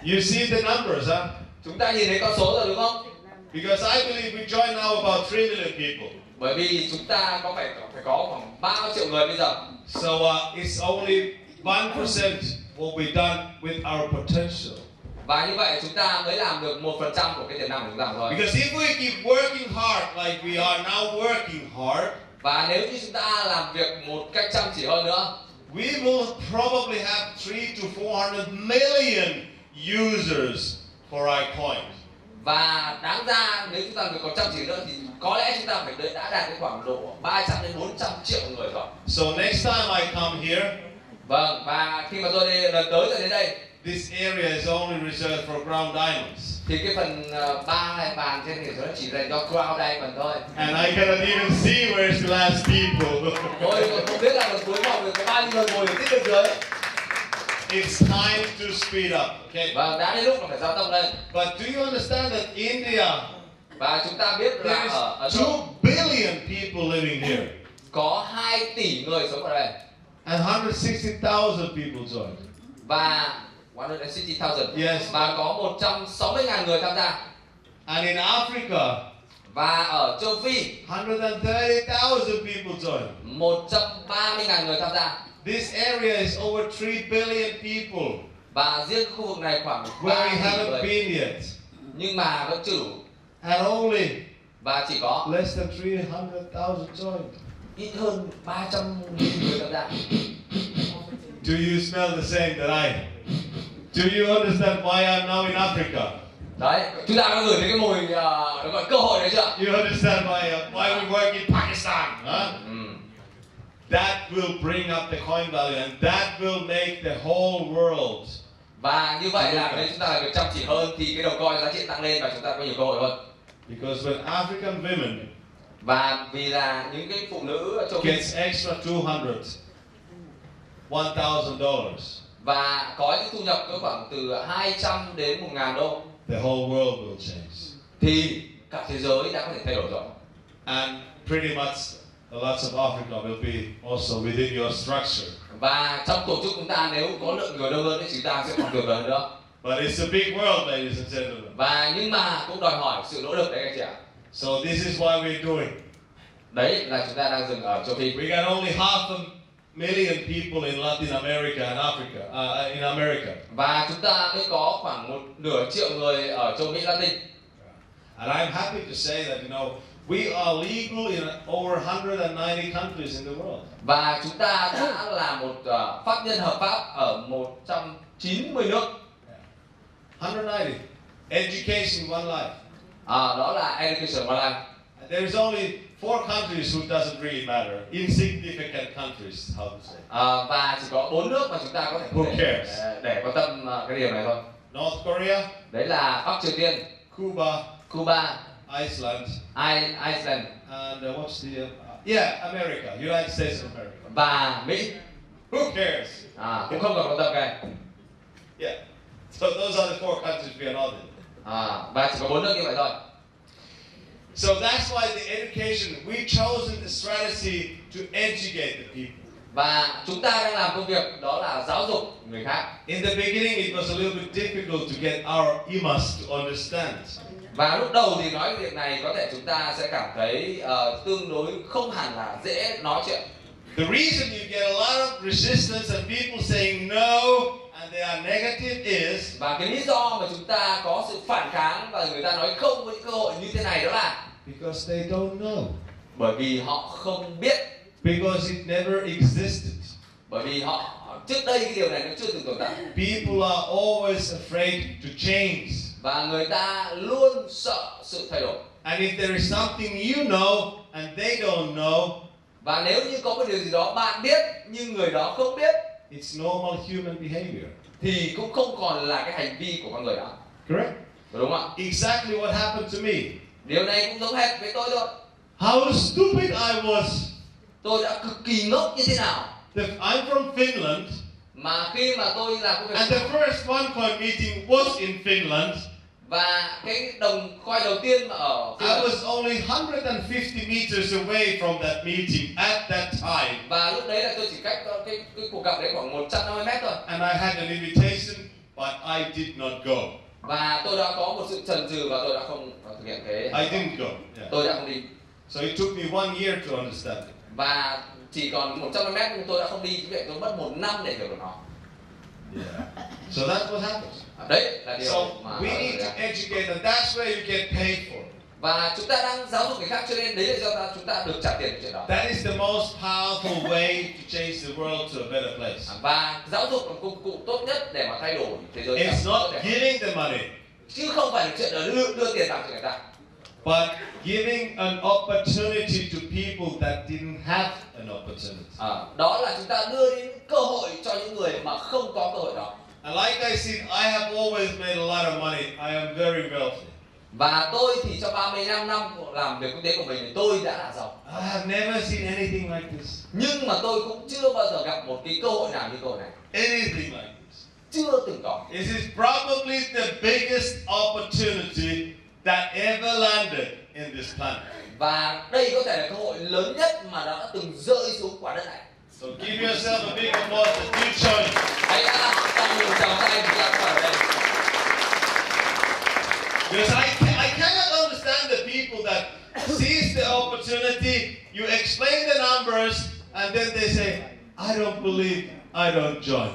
You see the numbers, huh? Chúng ta nhìn thấy con số rồi đúng không? Because I believe we join now about 3 million people. Bởi vì chúng ta phải có khoảng 3 triệu người bây giờ. So it's only 1% what we've done with our potential. Và như vậy chúng ta mới làm được 1% của cái tiềm năng của chúng ta thôi. Because if we keep working hard like we are now working hard, và nếu như chúng ta làm việc một cách chăm chỉ hơn nữa, we will probably have 300 to 400 million users for our coins. Và đáng ra nếu chúng ta phải còn chăm chỉ nữa thì có lẽ chúng ta phải đã đạt đến khoảng độ 300 đến 400 triệu người rồi. So next time I come here, vâng, và khi mà tôi lần tới đến đây, this area is only reserved for crown diamonds. Thì cái phần 3 hay bàn trên thì nó chỉ dành cho crown diamond thôi. And I cannot even see where's the last people. Tôi còn không biết là lần cuối vòng có bao nhiêu người ngồi tiếp bên dưới. It's time to speed up, okay? Và đã đến lúc là phải giao thông lên. But do you understand that India? Và chúng ta biết là ở 2 billion people living here. Có 2 tỷ người sống ở đây. And 160,000 people joined. Và 160,000. Yes. Và có 160.000 người tham gia. And in Africa, và ở châu Phi, 130,000 people joined. 130.000 người tham gia. This area is over 3 billion people. Và riêng khu vực này khoảng 3 where we tỷ haven't người. been yet. Nhưng mà vẫn chưa đủ. And only và chỉ có less than 300,000 joined. Ít hơn 300.000 người tham gia. Do you smell the same that I? Do you understand why I'm now in Africa? Đấy, chúng ta có gửi thấy cái mùi gọi cơ hội đấy chưa? You understand why we work in Pakistan? Huh? That will bring up the coin value and that will make the whole world. Và như vậy là nếu chúng ta làm việc chăm chỉ hơn thì cái đầu coin giá trị tăng lên và chúng ta có nhiều cơ hội hơn. Because when African women và vì là những cái phụ nữ ở châu Phi gets extra $1,000 và có những thu nhập có khoảng từ 200 đến 1.000 đô, the whole world will change. Thì cả thế giới đã có thể thay đổi rồi. And pretty much a lot of Africa will be also within your structure. Và trong tổ chức chúng ta nếu có lượng người đông hơn thì chúng ta sẽ còn tuyệt vời nữa. But it's a big world, ladies and gentlemen. Và nhưng mà cũng đòi hỏi sự nỗ lực đấy anh chị ạ. So this is why we're doing. Đấy là chúng ta đang dừng ở châu Phi. We got only 500,000 people in Latin America and Africa, in America. Và chúng ta mới có khoảng 1/2 triệu người ở châu Mỹ Latin. And I'm happy to say that we are legal in over 190 countries in the world. Và chúng ta đã là một pháp nhân hợp pháp ở 190 nước. 190. Education, one life. Đó là education online. There is only 4 countries who doesn't really matter. Insignificant countries, how to say. Và chỉ có 4 nước mà chúng ta có thể Who cares? để quan tâm cái điều này thôi. North Korea, Đấy là Bắc Triều Tiên, Cuba, Iceland, Iceland, and what's the America, United States of America. và Mỹ. Who cares? Cũng không cần quan tâm cái. Yeah. So those are the 4 countries we are not in. Và chỉ có 4 nước như vậy thôi. So that's why the education, we chosen the strategy to educate the people. Và chúng ta đang làm công việc đó là giáo dục người khác. In the beginning, it was a little bit difficult to get our imas to understand. Và lúc đầu thì nói việc này có thể chúng ta sẽ cảm thấy tương đối không hẳn là dễ nói chuyện. The reason you get a lot of resistance and people saying no and they are negative is, và cái lý do mà chúng ta có sự phản kháng và người ta nói không với những cơ hội như thế này đó là because they don't know. Bởi vì họ không biết. Because it never existed. Bởi vì họ trước đây cái điều này nó chưa từng tồn tại. People are always afraid to change. Và người ta luôn sợ sự thay đổi. And if there is something you know and they don't know, và nếu như có một điều gì đó bạn biết nhưng người đó không biết, it's normal human behavior. Thì cũng không còn là cái hành vi của con người đó. Correct? Đúng không ạ? Exactly what happened to me. Điều này cũng giống hệt với tôi thôi. How stupid I was. Tôi đã cực kỳ ngốc như thế nào. I'm from Finland. Mà khi mà tôi làm công việc, and the first OneCoin meeting was in Finland. Và cái đồng coin đầu tiên mà ở I was only 150 meters away from that meeting at that time. Và lúc đấy là tôi chỉ cách cái cuộc gặp đấy khoảng 150 mét thôi. And I had an invitation, but I did not go. Và tôi đã có một sự chần chừ và tôi đã không thực hiện cái. I didn't go. Yeah. Tôi đã không đi. So it took me 1 year to understand it. Và chỉ còn 100 mét nhưng tôi đã không đi, như vậy tôi mất 1 năm để hiểu được nó. Yeah. So that's what happens. Đấy là điều So mà we need to educate, and that's where you get paid for. Và chúng ta đang giáo dục người khác, cho nên đấy là do chúng ta được trả tiền cho chuyện đó. That is the most powerful way to change the world to a better place. Và giáo dục là công cụ tốt nhất để mà thay đổi thế giới. It's not giving the money, chứ không phải là chuyện là đưa tiền tặng cho người ta. But giving an opportunity to people that didn't have an opportunity. Đó là chúng ta đưa đến cơ hội cho những người mà không có cơ hội đó. And like I said, I have always made a lot of money. I am very wealthy. Và tôi thì trong 35 năm làm việc kinh tế của mình thì tôi đã là giàu. I have never seen anything like this. Nhưng mà tôi cũng chưa bao giờ gặp một cái cơ hội nào như cơ hội này. Anything like this. Chưa từng có. This is probably the biggest opportunity that ever landed in this planet. Và đây có thể là cơ hội lớn nhất mà nó đã từng rơi xuống quả đất này. So give yourself a big applause that you chose. Hãy tặng mình chào tay vì các bạn ở đây. Because I cannot understand the people that seize the opportunity, you explain the numbers, and then they say, I don't believe, I don't join.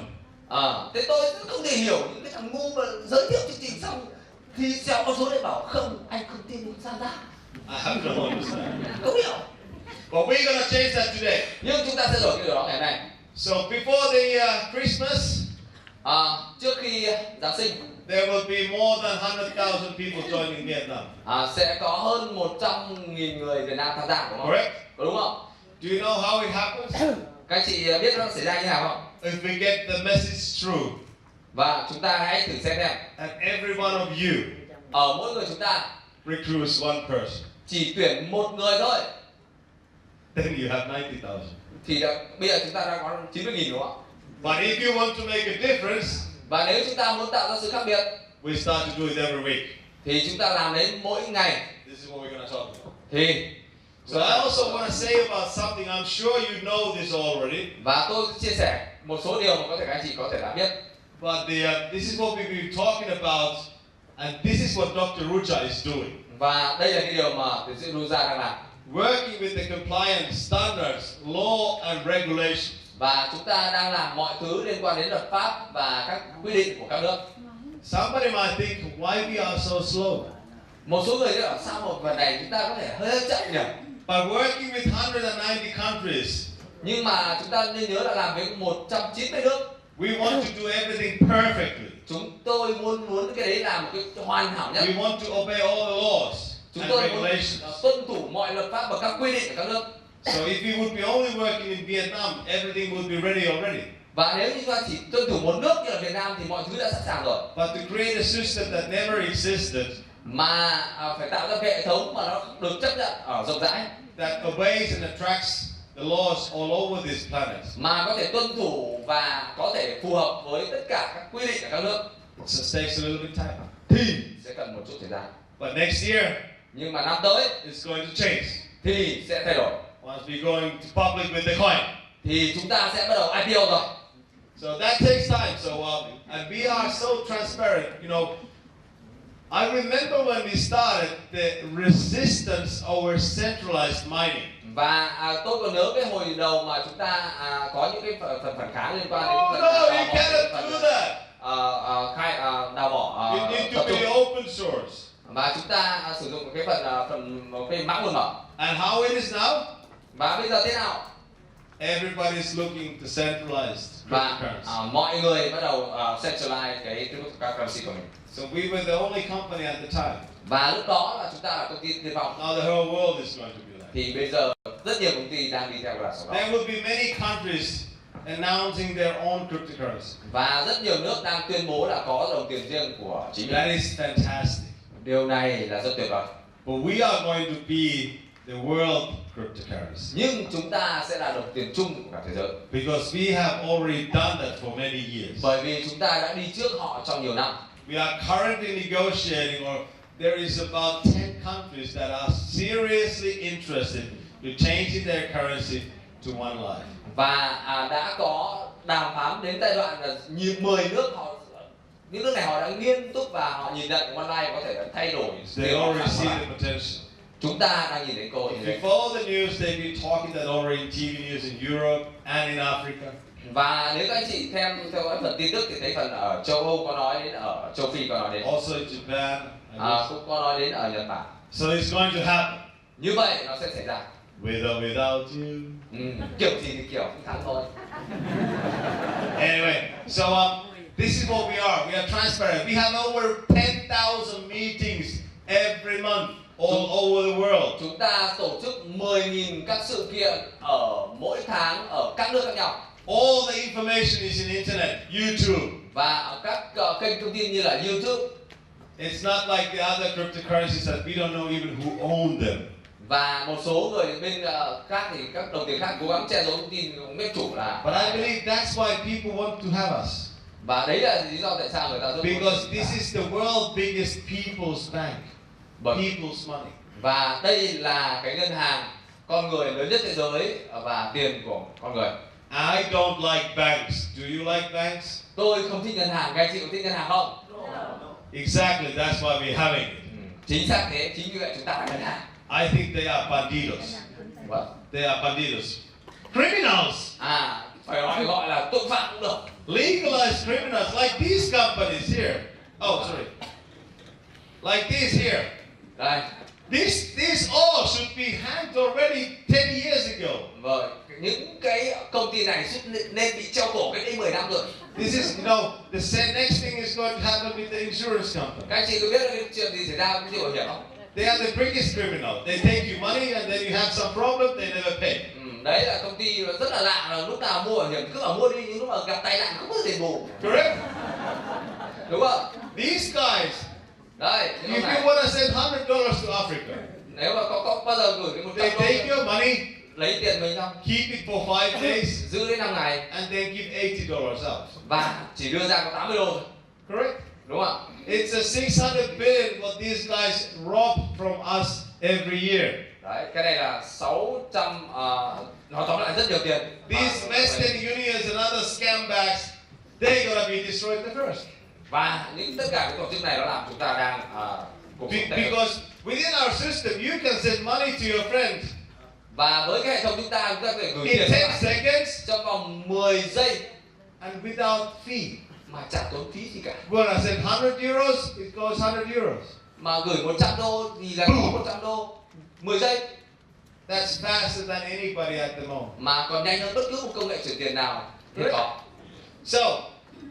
Thế tôi không thể hiểu những cái thằng ngu mà giới thiệu chương trình xong thì xéo con số để bảo không, anh không tin đến tham gia. I have no understanding. Không hiểu. But we're going to change that today. Nhưng chúng ta sẽ đổi cái điều đó ngày hôm nay. So before the Christmas, trước khi Giáng sinh, there will be more than 100,000 people joining Vietnam. Sẽ có hơn 100.000 người Việt Nam tham gia, đúng không? Correct? Có đúng không? Do you know how it happens? Các anh chị biết nó xảy ra như nào không? If we get the message through, Và chúng ta hãy thử xem xem. and every one of you Ở mỗi người chúng ta recruits one person, chỉ tuyển một người thôi, then you have 90,000. thì bây giờ chúng ta đang có 90.000 đúng không? But if you want to make a difference, Và nếu chúng ta muốn tạo ra sự khác biệt, we start to do it every week. thì chúng ta làm đến mỗi ngày. This is what we're going to talk about. Thì So I also want to say about something. I'm sure you know this already. và tôi chia sẻ một số điều mà có thể các anh chị có thể đã biết. But this is what we've been talking about, and this is what Dr. Ruja is doing. Và đây là cái điều mà tiến sĩ Ruja đang làm. Working with the compliance standards, law and regulations. Và chúng ta đang làm mọi thứ liên quan đến luật pháp và các quy định của các nước. Somebody might think, why we are so slow? Một số người sẽ bảo sao một vấn này chúng ta có thể hơi chậm nhỉ? But working with 190 countries, Nhưng mà chúng ta nên nhớ là làm với 190 nước. We want to do everything perfectly. Chúng tôi muốn cái đấy là một cái hoàn hảo nhất. We want to obey all the laws Chúng and tôi muốn regulations. tuân thủ mọi luật pháp và các quy định của các nước. So if we would be only working in Vietnam, everything would be ready already. Và nếu như chúng ta chỉ tuân thủ một nước như là Việt Nam thì mọi thứ đã sẵn sàng rồi. But to create a system that never existed, Mà phải tạo ra cái hệ thống mà nó được chấp nhận ở rộng rãi, that obeys and attracts the laws all over this planet, mà có thể tuân thủ và có thể phù hợp với tất cả các quy định của các nước, it just takes a little bit time. thì sẽ cần một chút thời gian. But next year, Nhưng mà năm tới it's going to change. thì sẽ thay đổi. Once we going to public with the coin, Thì chúng ta sẽ bắt đầu IPO rồi. so that takes time. So and we are so transparent. You know, I remember when we started the resistance over centralized mining. Và tôi còn nhớ cái hồi đầu mà chúng ta có những cái phần phản kháng liên quan đến Oh phần no, đào you cannot do that. đào mỏ It needs tập to trung. be open source. Và chúng ta sử dụng cái một cái mã nguồn mở. And how it is now? Và bây giờ thế nào? Everybody is looking to centralized Và cryptocurrency. mọi người bắt đầu centralize cái cryptocurrency của mình. So we were the only company at the time. Và lúc đó là chúng ta là công ty tiên phong. Now the whole world is going to be like. Thì bây giờ rất nhiều công ty đang đi theo cái làn sóng đó. There will be many countries announcing their own cryptocurrency. Và rất nhiều nước đang tuyên bố là có đồng tiền riêng của chính mình. That is fantastic. Điều này là rất tuyệt vời. But we are going to be the world cryptocurrency. Nhưng chúng ta sẽ là đồng tiền chung của cả thế giới. Because we have already done that for many years. Bởi vì chúng ta đã đi trước họ trong nhiều năm. We are currently negotiating, or there is about 10 countries that are seriously interested to changing their currency to Onelife. Và đã có đàm phán đến giai đoạn là 10 nước những nước này họ đã nghiêm túc và họ nhìn nhận Onelife có thể là thay đổi. They already see the potential. Chúng ta đang nhìn đến cơ hội. If you follow the news, they've been talking that already in TV news in Europe and in Africa. Và nếu các anh chị theo dõi phần tin tức thì thấy phần ở châu Âu có nói đến, ở châu Phi có nói đến, Also in Japan. cũng có nói đến ở Nhật Bản. So it's going to happen. Như vậy nó sẽ xảy ra. With or without you. Kiểu gì thì kiểu cũng thắng thôi. Anyway, so this is what we are. We are transparent. We have over 10,000 meetings every month all over the world. Chúng ta tổ chức 10.000 các sự kiện ở mỗi tháng ở các nước khác nhau. All the information is in internet, YouTube. Và ở các kênh thông tin như là YouTube. It's not like the other cryptocurrencies that we don't know even who own them. Và một số người bên khác thì các đồng tiền khác cố gắng che giấu thông tin không biết chủ là. But I believe that's why people want to have us. Và đấy là lý do tại sao người ta rất Because this is the world's biggest people's bank. People's money. Và đây là cái ngân hàng con người lớn nhất thế giới và tiền của con người. I don't like banks. Do you like banks? Tôi không thích ngân hàng, các anh chị có thích ngân hàng không? Exactly, that's why we're having it. Chính xác thế, chính vì vậy chúng ta là ngân hàng. I think they are bandidos. What? They are bandidos. Criminals. Phải gọi là tội phạm cũng được. Legalized criminals like these companies here. Oh, sorry. Like these here. Đây. These all should be hanged already 10 years ago. Vâng, những cái công ty này nên bị treo cổ cách đây 10 năm rồi. This is, you know, the next thing is going to happen with the insurance company. Các anh chị có biết là cái chuyện gì xảy ra với cái bảo hiểm không? They are the biggest criminal. They take you money and then you have some problem, they never pay. Đấy là công ty rất là lạ, là lúc nào mua bảo hiểm cứ bảo mua đi, nhưng lúc mà gặp tai nạn không có tiền bù. Correct? Đúng không? These guys, Đấy, if you want to send $100 to Africa, nếu mà có bao giờ gửi cái they take your money, lấy tiền mình không? keep it for 5 days, Giữ đến 5 ngày and then give $80 out. và chỉ đưa ra có 80 đô thôi. Correct? Đúng không? It's a 600 billion what these guys rob from us every year. Đấy, cái này là 600, nói tóm lại rất nhiều tiền. These Western Unions and other scam bags, they're gonna be destroyed the first. Và tất cả cái tổ chức này nó làm chúng ta đang cuộc sống tệ. Because within our system, you can send money to your friend. Và với cái hệ thống chúng ta có thể gửi In tiền 10 seconds trong vòng 10 giây and without fee. mà chả tốn phí gì cả. When I send 100 euros, it goes 100 euros. Mà gửi 100 đô thì là có 100 đô 10 giây. That's faster than anybody at the moment. Mà còn nhanh hơn bất cứ một công nghệ chuyển tiền nào hiện có. So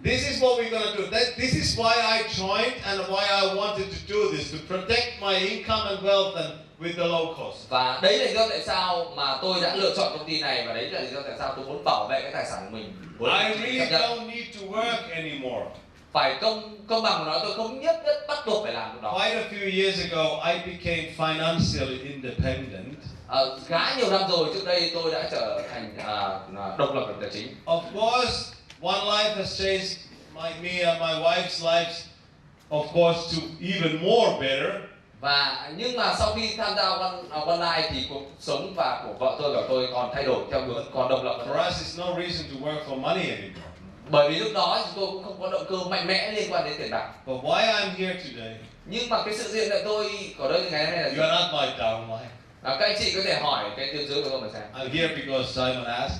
this is what we're gonna do. This is why I joined and why I wanted to do this, to protect my income and wealth and with the low cost. Và đấy là lý do tại sao mà tôi đã lựa chọn công ty này, và đấy là lý do tại sao tôi muốn bảo vệ cái tài sản của mình. I really don't need to work anymore. Phải công bằng mà nói, tôi không nhất bắt buộc phải làm điều đó. Quite a few years ago, I became financially independent. Khá nhiều năm rồi, trước đây tôi đã trở thành độc lập về tài chính. Of course, Onelife has changed me and my wife's lives, of course, to even more better. Và nhưng mà sau khi tham gia Onelife thì cuộc sống và của vợ tôi và tôi còn thay đổi theo hướng còn độc lập. For us, it's no reason to work for money anymore. Bởi vì lúc đó chúng tôi cũng không có động cơ mạnh mẽ liên quan đến tiền bạc. But why I'm here today? Nhưng mà cái sự diện là tôi ở đây ngày hôm nay là You are not my downline. các anh chị có thể hỏi cái tuyến dưới của tôi mà xem. I'm here because Simon asked.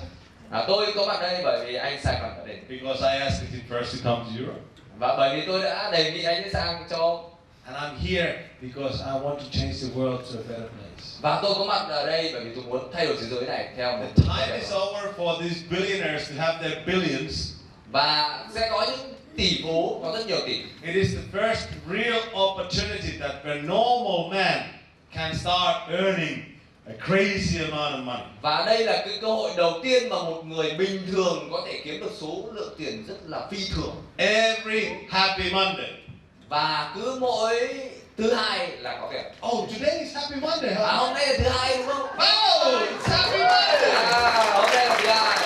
Tôi có mặt đây bởi vì anh Simon đã đến. Because I asked him first to come to Europe. Và bởi vì tôi đã đề nghị anh ấy sang châu Âu. And I'm here because I want to change the world to a better place. Và tôi có mặt ở đây bởi vì tôi muốn thay đổi thế giới này theo một The time is over for these billionaires to have their billions. Và sẽ có những tỷ phú có rất nhiều tỷ. It is the first real opportunity that a normal man can start earning a crazy amount of money. Và đây là cái cơ hội đầu tiên mà một người bình thường có thể kiếm được số lượng tiền rất là phi thường. Every happy Monday. Và cứ mỗi thứ hai là có tiền. Oh, today is happy Monday, huh? Hôm nay là thứ hai đúng không? Oh, it's happy Monday. Hôm nay là thứ hai.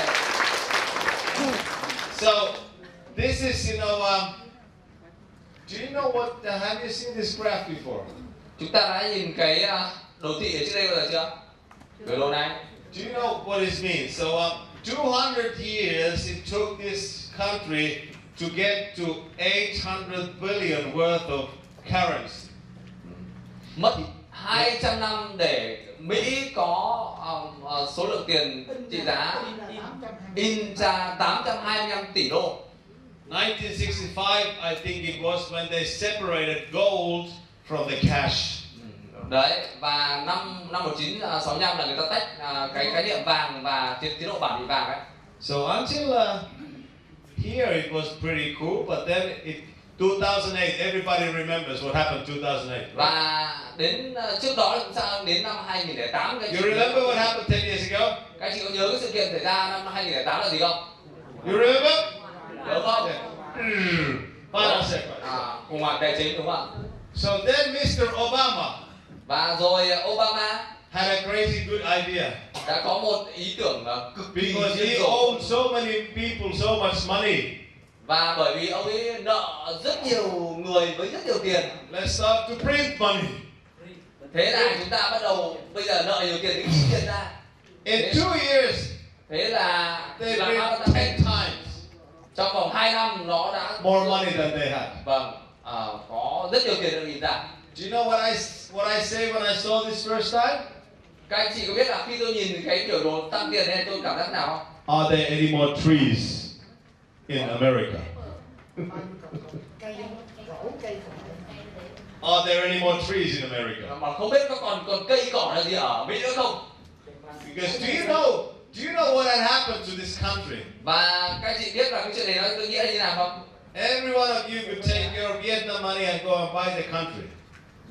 So, this is, do you know what, have you seen this graph before? Chúng ta đã nhìn cái đồ thị ở trước đây bao giờ chưa? Cái đồ này. Do you know what it means? So, 200 years it took this country to get to 800 billion worth of currency. Mất 200 năm để Mỹ có số lượng tiền trị giá in ra 825 tỷ đô. 1965, I think it was when they separated gold from the cash. Đấy, và năm 1965 là người ta tách cái khái niệm vàng và chế độ bản vị vàng ấy. So until here it was pretty cool, but then 2008, everybody remembers what happened 2008. Và đến trước đó là sao đến năm 2008 You remember what happened 10 years ago? Các chị có nhớ cái sự kiện xảy ra năm 2008 là gì không? You remember? Nhớ không? Khủng hoảng tài chính đúng không ạ? So then Mr. Obama và rồi Obama had a crazy good idea. Đã có một ý tưởng cực kỳ because he owed so many people so much money. Và bởi vì ông ấy nợ rất nhiều người với rất nhiều tiền. Let's start to print money. Thế là chúng ta bắt đầu bây giờ nợ nhiều tiền thì in tiền ra. In 2 years, thế là they print 10 times. Trong vòng 2 năm nó đã more money than they had. Vâng, có rất nhiều tiền được in ra. Do you know what I say when I saw this first time? Các anh chị có biết là khi tôi nhìn cái biểu đồ tăng tiền này tôi cảm giác nào không? Are there any more trees in America? Are there any more trees in America? Mà không biết có còn cây cỏ là gì ở Mỹ nữa không? Because do you know what had happened to this country? Và các anh chị biết là cái chuyện này nó tôi nghĩ là như nào không? Every one of you could take your Vietnam money and go and buy the country.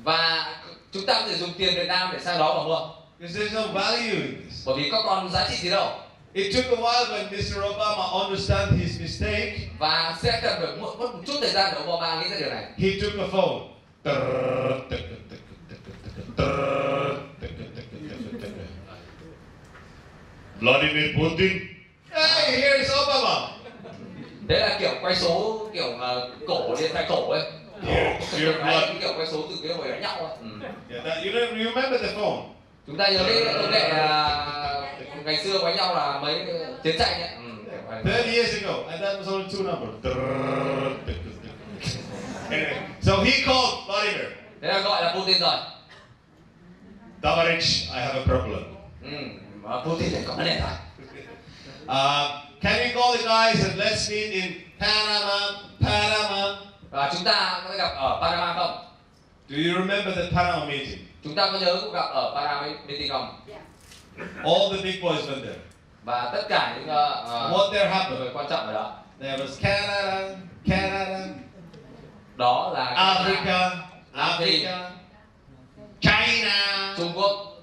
Và chúng ta có thể dùng tiền Việt Nam để sang đó mà mua. Because there's no value in this. Bởi vì có còn giá trị gì đâu. It took a while when Mr. Obama understand his mistake. Và sẽ cần phải mất một chút thời gian để Obama nghĩ ra điều này. He took a phone. Vladimir Putin. Hey, here's Obama. Đấy là kiểu quay số kiểu cổ điện thoại cổ ấy. Kiểu quay số từ cái hồi đánh nhau ấy. You remember the phone? Chúng ta nhớ cái công nghệ ngày xưa đánh nhau là mấy chiến tranh ấy. 30 years ago, and that was only 2 numbers. Anyway, so he called Vladimir. Thế là gọi là Putin rồi. Tavares, I have a problem. Putin này có vấn đề rồi. Can we call the guys and let's meet in Panama? Và chúng ta có gặp ở Panama không? Do you remember the Panama meeting? Chúng ta có nhớ cuộc gặp ở Panama meeting không? All the big boys went there. Và tất cả những what there happened? người quan trọng ở đó. There was Canada. Đó là Africa. China. Trung Quốc,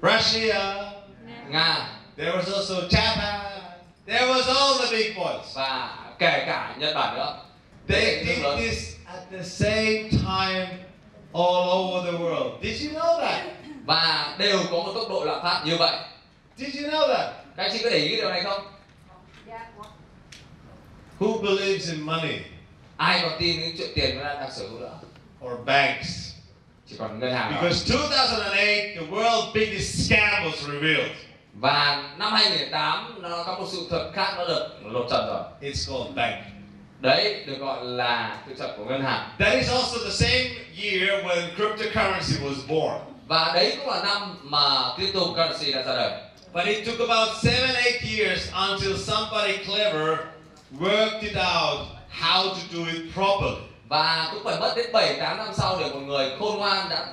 Russia. Nga, There was also Japan. There was all the big boys. và kể cả Nhật Bản nữa. They did this at the same time all over the world. Did you know that? Và đều có một tốc độ lạm phát như vậy. Did you know that? Các anh chị có để ý cái điều này không? Who believes in money Ai còn tin những chuyện tiền nó đang sở hữu nữa? or banks? Chỉ còn ngân hàng. Because 2008, the world's biggest scam was revealed. Và năm 2008 nó có một sự thật khác nó được lột trần rồi. It's called bank. Đấy được gọi là sự thật của ngân hàng. That is also the same year when cryptocurrency was born. Và đấy cũng là năm mà cryptocurrency đã ra đời. But it took about 7-8 years until somebody clever worked it out how to do it properly. Và cũng phải mất đến 7-8 năm sau để một người khôn ngoan đã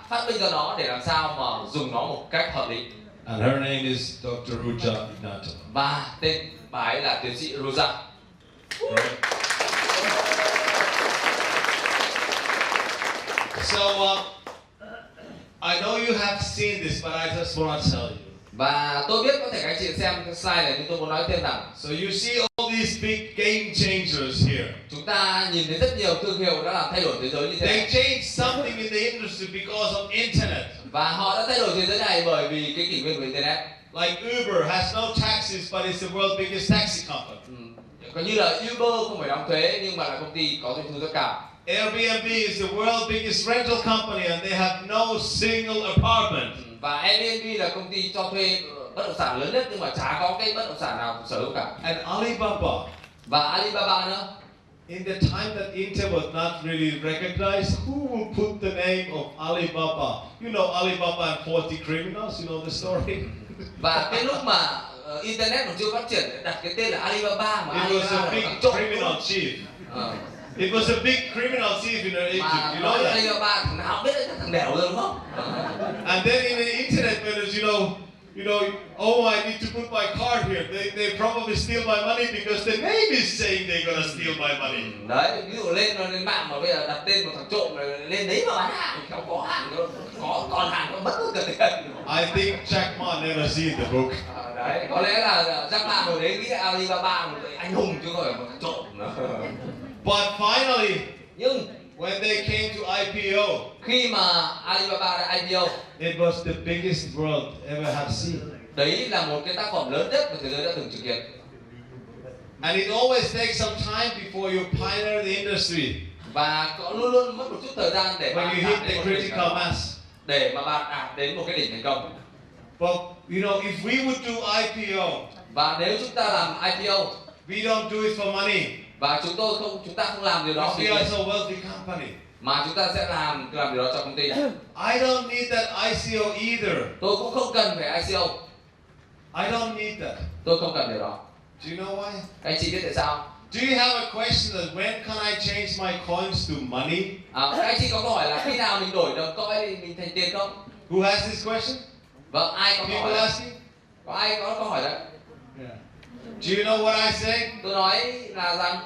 phát minh ra nó để làm sao mà dùng nó một cách hợp lý. And her name is Dr. Ruja Ignato. Và tên bà ấy là tiến sĩ Ruja. So I know you have seen this, but I just want to tell you. Và tôi biết có thể các anh chị xem cái slide này, nhưng tôi muốn nói thêm rằng So you see all these big game changers here. chúng ta nhìn thấy rất nhiều thương hiệu đã làm thay đổi thế giới như They thế. changed something in the industry because of internet. Và họ đã thay đổi thế giới này bởi vì cái kỷ nguyên của internet. Like Uber has no taxes, but it's the world's biggest taxi company. Còn như là Uber không phải đóng thuế nhưng mà là công ty có doanh thu rất cao. Airbnb is the world's biggest rental company, and they have no single apartment. Và Airbnb là công ty cho thuê bất động sản lớn nhất nhưng mà chả có cái bất động sản nào sở hữu cả. And Alibaba. Và Alibaba nữa. In the time that Intel was not really recognized, who will put the name of Alibaba? You know Alibaba and 40 criminals, you know the story? Và cái lúc mà internet còn chưa phát triển đặt cái tên là Alibaba mà It was a Alibaba big là trộm. criminal chief. It was a big criminal chief in Egypt, Mà you know nói that? Alibaba thằng nào biết đấy, thằng đẻo rồi đúng không? And then in the internet, when it's, you know, oh, I need to put my card here. They probably steal my money because the name is saying they're gonna steal my money. Đấy, ví dụ lên mạng mà bây giờ đặt tên một thằng trộm rồi lên đấy mà bán hàng, không có hàng, có còn hàng nó mất cả tiền. I think Jack Ma never seen the book. Đấy, có lẽ là Jack Ma hồi đấy nghĩ Alibaba một anh hùng chứ không phải một thằng trộm. But finally, Nhưng when they came to IPO, khi mà Alibaba đã IPO, it was the biggest world ever have seen. đấy là một cái tác phẩm lớn nhất mà thế giới đã từng chứng kiến. And it always takes some time before you pioneer the industry. Và có luôn luôn mất một chút thời gian để When bạn you đạt hit đến the một đỉnh critical mass. để mà bạn đạt đến một cái đỉnh thành công. But you know, if we would do IPO, Và nếu chúng ta làm IPO we don't do it for money. và chúng ta không làm điều đó We vì are tiền, so wealthy company. mà chúng ta sẽ làm điều đó cho công ty. I don't need that ICO either. Tôi cũng không cần phải ICO. I don't need that. Tôi không cần điều đó. Do you know why? Các anh chị biết tại sao? Do you have a question that when can I change my coins to money? Các anh chị có câu hỏi là khi nào mình đổi đồng coin thì mình thành tiền không? Who has this question? Vâng, ai có câu hỏi People đấy? asking? Có ai có câu hỏi đấy? Yeah. Do you know what I say? Tôi nói là rằng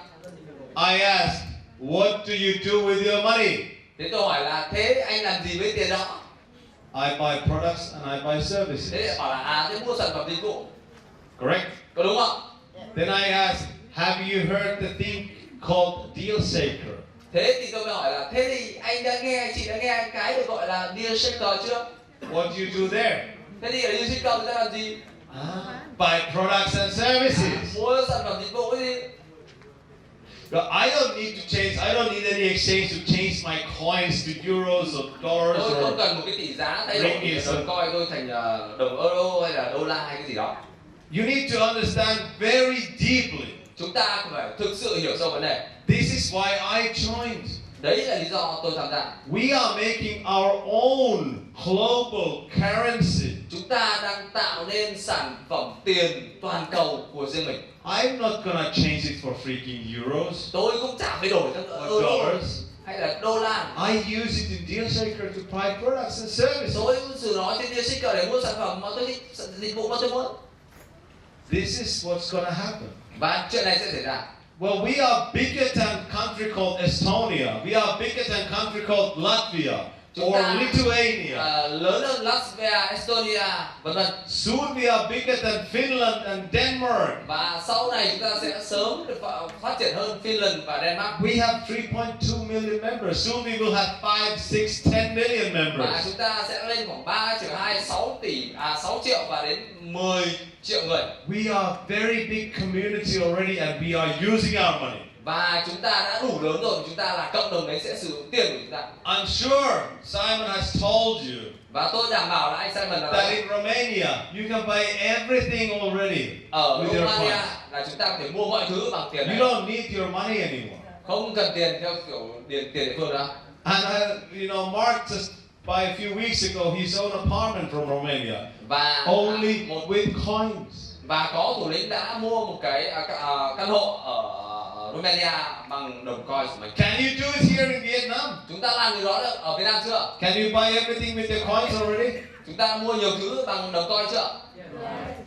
I ask, what do you do with your money? thế tôi hỏi là thế anh làm gì với tiền đó? I buy products and I buy services. Thế lại bảo là thế mua sản phẩm dịch vụ. Correct? Có đúng không? Then I ask, have you heard the thing called deal shaker? Thế thì tôi mới hỏi là thế thì anh chị đã nghe cái được gọi là deal shaker chưa? What do you do there? Thế thì ở deal shaker người ta làm gì? Buy products and services. Mua sản phẩm dịch vụ cái gì? I don't need to change. I don't need any exchange to change my coins to euros or dollars Tôi không or. cần một cái tỷ giá thay đổi Ringgit. đồng coin tôi thành đồng euro hay là đô la hay cái gì đó. You need to understand very deeply. Chúng ta phải thực sự hiểu sâu vấn đề. This is why I joined. Đấy là lý do tôi tham gia. We are making our own global currency. Chúng ta đang tạo nên sản phẩm tiền toàn cầu của riêng mình. I'm not gonna change it for freaking euros Tôi cũng chẳng phải đổi sang or euro dollars. hay là đô la. I use it in deal shaker to buy products and services. Tôi sử nó trên deal shaker để mua sản phẩm mà tôi thích, dịch vụ mà tôi muốn. this is what's going to happen. Và chuyện này sẽ xảy ra. Well, we are bigger than a country called Estonia. We are bigger than a country called Latvia or Lithuania. Lớn hơn Latvia, Estonia, vân vân. Soon we are bigger than Finland and Denmark. Và sau này chúng ta sẽ sớm được phát triển hơn Finland và Denmark. We have 3.2 million members. Soon we will have 5, 6, 10 million Và members. chúng ta sẽ lên khoảng 3,2, 6 triệu và đến 10 triệu người. We are very big community already and we are using our money. Và chúng ta đã đủ lớn rồi, chúng ta là cộng đồng đấy sẽ sử dụng tiền của chúng ta. I'm sure Simon has told you Và tôi đảm bảo là anh Simon that in Romania you can buy everything already ở with your Romania coins. là chúng ta có thể mua mọi thứ bằng tiền You này. don't need your money anymore. Không cần tiền theo kiểu tiền địa phương đó. And Mark just by a few weeks ago his own apartment from Romania Và only with coins. Và có thủ lĩnh đã mua một cái căn hộ ở Romania bằng đồng coin của mình. Can you do it here in Vietnam? Chúng ta làm điều đó được ở Việt Nam chưa? Can you buy everything with the coins already? Chúng ta mua nhiều thứ bằng đồng coin chưa?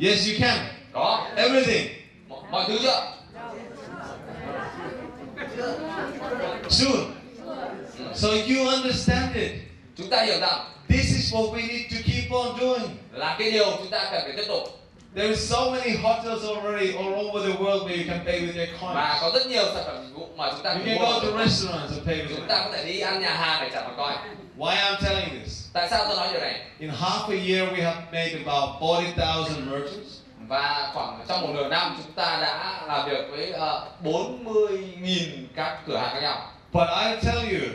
Yes, you can. Có. Everything. Mọi thứ chưa? Soon. So you understand it. Chúng ta hiểu rằng This is what we need to keep on doing. là cái điều chúng ta cần phải tiếp tục. There is so many hotels already all over the world where you can pay with their coins. Và có rất nhiều sản phẩm dịch vụ mà chúng ta You can can mua. go to restaurants and pay with Chúng it. ta có thể đi ăn nhà hàng để trả bằng coin. Why I'm telling this? Tại sao tôi nói điều này? In half a year we have made about 40,000 merchants. Và khoảng trong một nửa năm chúng ta đã làm việc với 40.000 các cửa hàng khác nhau. But I tell you,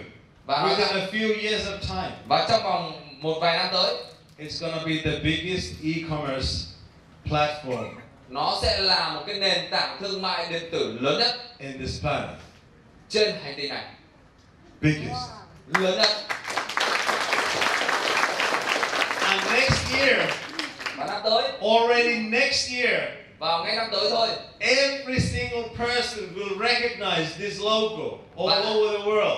Và within a few years of time, và trong vòng một vài năm tới, it's going to be the biggest e-commerce platform nó sẽ là một cái nền tảng thương mại điện tử lớn nhất in this planet. trên hành tinh này. Biggest. Lớn nhất. And next year, Và năm tới, already next year, vào ngay năm tới thôi, every single person will recognize this logo all Wow. over the world.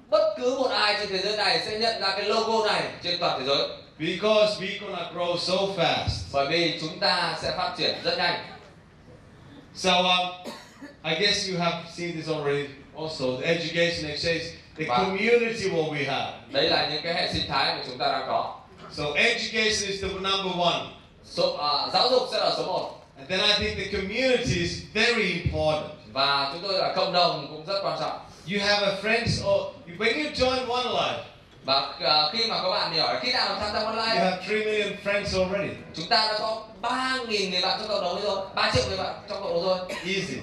bất cứ một ai trên thế giới này sẽ nhận ra cái logo này trên toàn thế giới. Because we're gonna grow so fast. Bởi vì chúng ta sẽ phát triển rất nhanh. So I guess you have seen this already. Also, the education exchange, the Wow. community what we have. Đây là những cái hệ sinh thái mà chúng ta đang có. So education is the number one. Giáo dục sẽ là số 1. And then I think the community is very important. Và chúng tôi là cộng đồng cũng rất quan trọng. You have a friends or when you join Onelife, Và khi mà các bạn hỏi khi nào tham gia you online, have 3 million friends already. chúng ta đã có 3.000 người bạn trong cộng đồng rồi, 3 triệu người bạn trong cộng đồng rồi. Easy.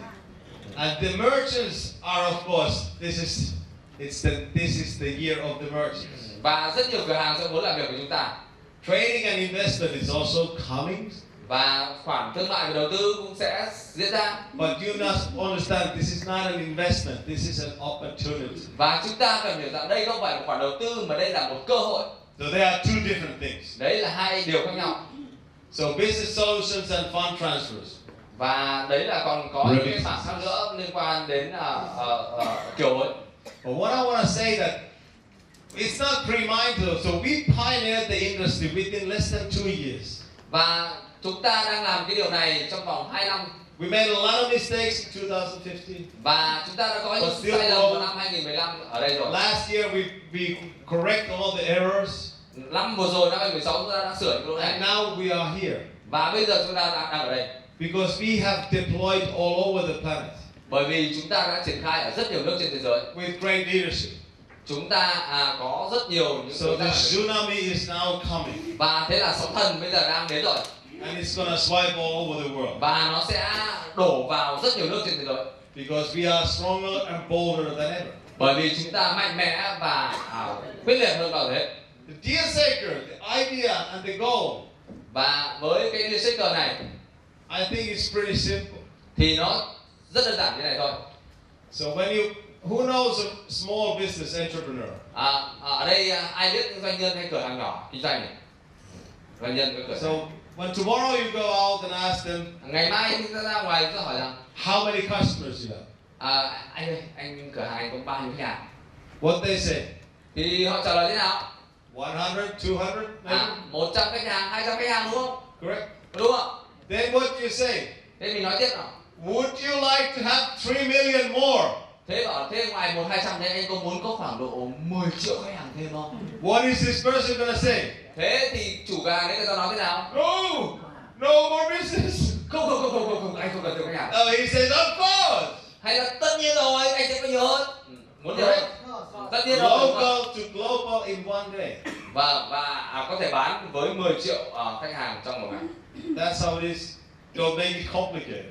And the merchants are, of course, this is the year of the merchants. Và rất nhiều cửa hàng sẽ muốn làm việc với chúng ta. Trading and investment is also coming. Và khoản thương mại và đầu tư cũng sẽ diễn ra. But you must understand this is not an investment, this is an opportunity. Và chúng ta cần hiểu rằng đây không phải là khoản đầu tư mà đây là một cơ hội. So there are two different things. Đấy là hai điều khác nhau. So business solutions and fund transfers. Và đấy là còn có những cái mảng khác nữa liên quan đến kiểu hối. But what I want to say that it's not pre-minded. So we pioneered the industry within less than 2 years. Và chúng ta đang làm cái điều này trong vòng 2 năm. We made a lot of mistakes in 2015. Và chúng ta đã có những sai lầm vào năm 2015 ở đây rồi. Last year we correct all the errors. Năm vừa rồi, năm 2016 chúng ta đã sửa những lỗi And này. now we are here. Và bây giờ chúng ta đang ở đây. Because we have deployed all over the planet. Bởi vì chúng ta đã triển khai ở rất nhiều nước trên thế giới. With great leadership. Chúng ta có rất nhiều những So the tsunami is now coming. và thế là sóng thần bây giờ đang đến rồi. And it's going to swipe all over the world. Và nó sẽ đổ vào rất nhiều nước trên thế giới. Because we are stronger and bolder than ever. Bởi vì chúng ta mạnh mẽ và quyết liệt hơn bao giờ hết. The deal seeker, the idea and the goal. Và với cái deal seeker này, I think it's pretty simple. thì nó rất đơn giản như này thôi. So who knows a small business entrepreneur? Ở đây ai biết doanh nhân hay cửa hàng nhỏ kinh doanh này? Doanh nhân với cửa So hàng. when tomorrow you go out and ask them, Ngày mai chúng ta ra ngoài chúng ta hỏi rằng how many customers you have? anh ơi, anh cửa hàng anh có bao nhiêu khách hàng? What they say? Thì họ trả lời thế nào? 100, 200, maybe? 100 khách hàng, 200 khách hàng đúng không? Correct? Đúng không? Then what do you say? Thế mình nói tiếp nào. Would you like to have 3 million more? Thế bảo thế ngoài 100-200 thế anh có muốn có khoảng độ 10 triệu khách hàng thêm không? What is this person gonna say? Thế thì chủ cửa hàng đấy người ta nói thế nào? No more business. Không, anh không cần thêm khách hàng. He says, of course. Hay là tất nhiên rồi, anh sẽ có nhiều hơn. Muốn nhiều hơn. Tất nhiên rồi. Local to global in one day. Và có thể bán với 10 triệu khách hàng trong một ngày. That's how it is. Don't make it complicated.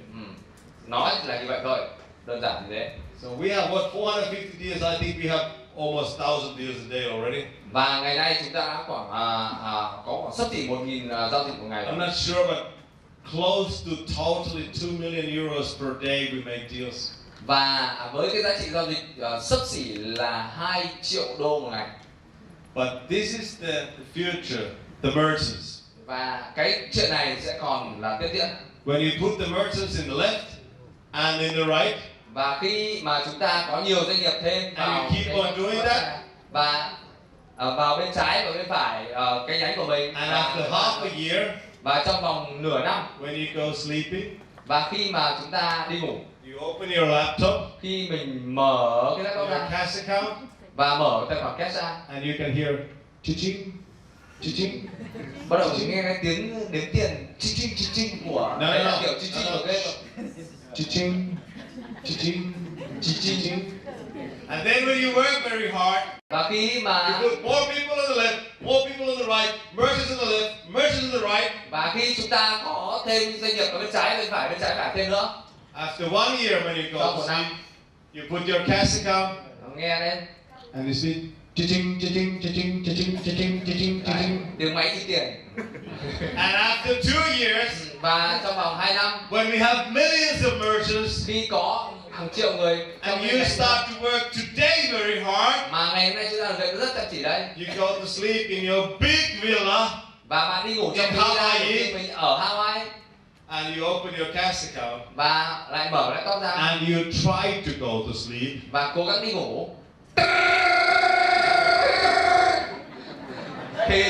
Nói là như vậy thôi, đơn giản như thế. So we have what 450 deals. I think we have almost 1,000 deals a day already. Và ngày nay chúng ta đã khoảng có khoảng xấp xỉ 1.000 giao dịch một ngày. I'm not sure, but close to totally 2 million euros per day we make deals. Và với cái giá trị giao dịch xấp xỉ là 2 triệu đô một ngày. But this is the future, the merchants. Và cái chuyện này sẽ còn là tiếp diễn. When you put the merchants in the left and in the right, và khi mà chúng ta có nhiều doanh nghiệp thêm vào và vào bên trái và bên phải cái nhánh của mình, and after half a year, và trong vòng nửa năm, when you go sleeping, và khi mà chúng ta đi ngủ, you open your laptop, khi mình mở cái laptop ra, cash account, và mở tài khoản cash ra, and you can hear chi-ching, chi-ching. bắt đầu nghe cái tiếng đếm tiền chi-ching của đấy là kiểu chi-ching của cái chi-ching, chi-ching, chi-ching. And then when you work very hard, và khi mà you put more people on the left, more people on the right, merchants on the left, merchants on the right. Và khi chúng ta có thêm doanh nghiệp ở bên trái phải thêm nữa. After 1 year, when you go to sleep, you put your cash account. Nghe lên. And you speak. Cha-ching, cha-ching, cha-ching, cha-ching, cha-ching, cha-ching, cha-ching. Tiếng máy chi tiền. And after 2 years, và trong vòng 2 năm, when we have millions of merchants, khi có hàng triệu người, and you start to work today very hard, mà ngày hôm nay chúng ta làm việc rất chăm chỉ đấy. You go to sleep in your big villa, và bạn đi ngủ trong villa của mình ở Hawaii, and you open your cash account, và lại mở laptop ra, and you try to go to sleep, và cố gắng đi ngủ, thì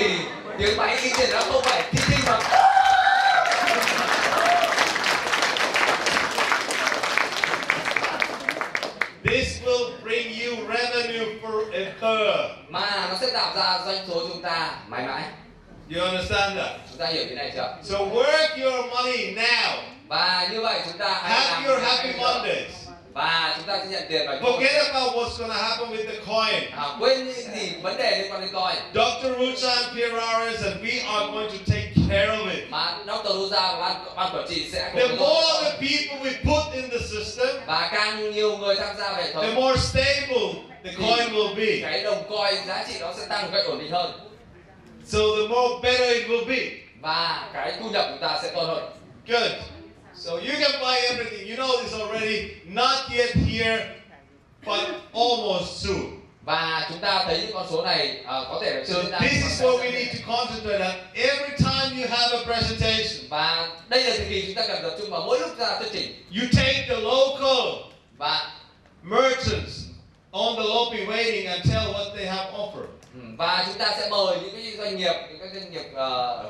tiếng máy in tiền nó không phải thi mà this will bring you revenue forever. Mà nó sẽ tạo ra doanh số chúng ta mãi mãi. You understand that? Chúng ta hiểu cái này chưa? So work your money now. Và như vậy chúng ta have your happy Mondays. Và chúng ta sẽ nhận tiền vào. Forget about what's going to happen with the coin. Quên những gì vấn đề liên quan đến coin. Dr. Ruchan Pirares and we are going to take care of it. Mà Dr. Ruchan và ban quản trị sẽ. The more the people we put in the system, và càng nhiều người tham gia về hệ thống, the more stable the coin will be. Cái đồng coin giá trị nó sẽ tăng một cách ổn định hơn. So the more better it will be. Và cái thu nhập chúng ta sẽ tốt hơn. Good. So you can buy everything. You know this already. Not yet here, but almost soon. Và chúng ta thấy những con số này có thể là chưa diễn ra. This is what we need to concentrate on every time you have a presentation. Và đây là thời kỳ chúng ta cần tập trung vào mỗi lúc ra thuyết trình. You take the local và merchants on the lobby waiting and tell what they have offered. Và chúng ta sẽ mời những cái doanh nghiệp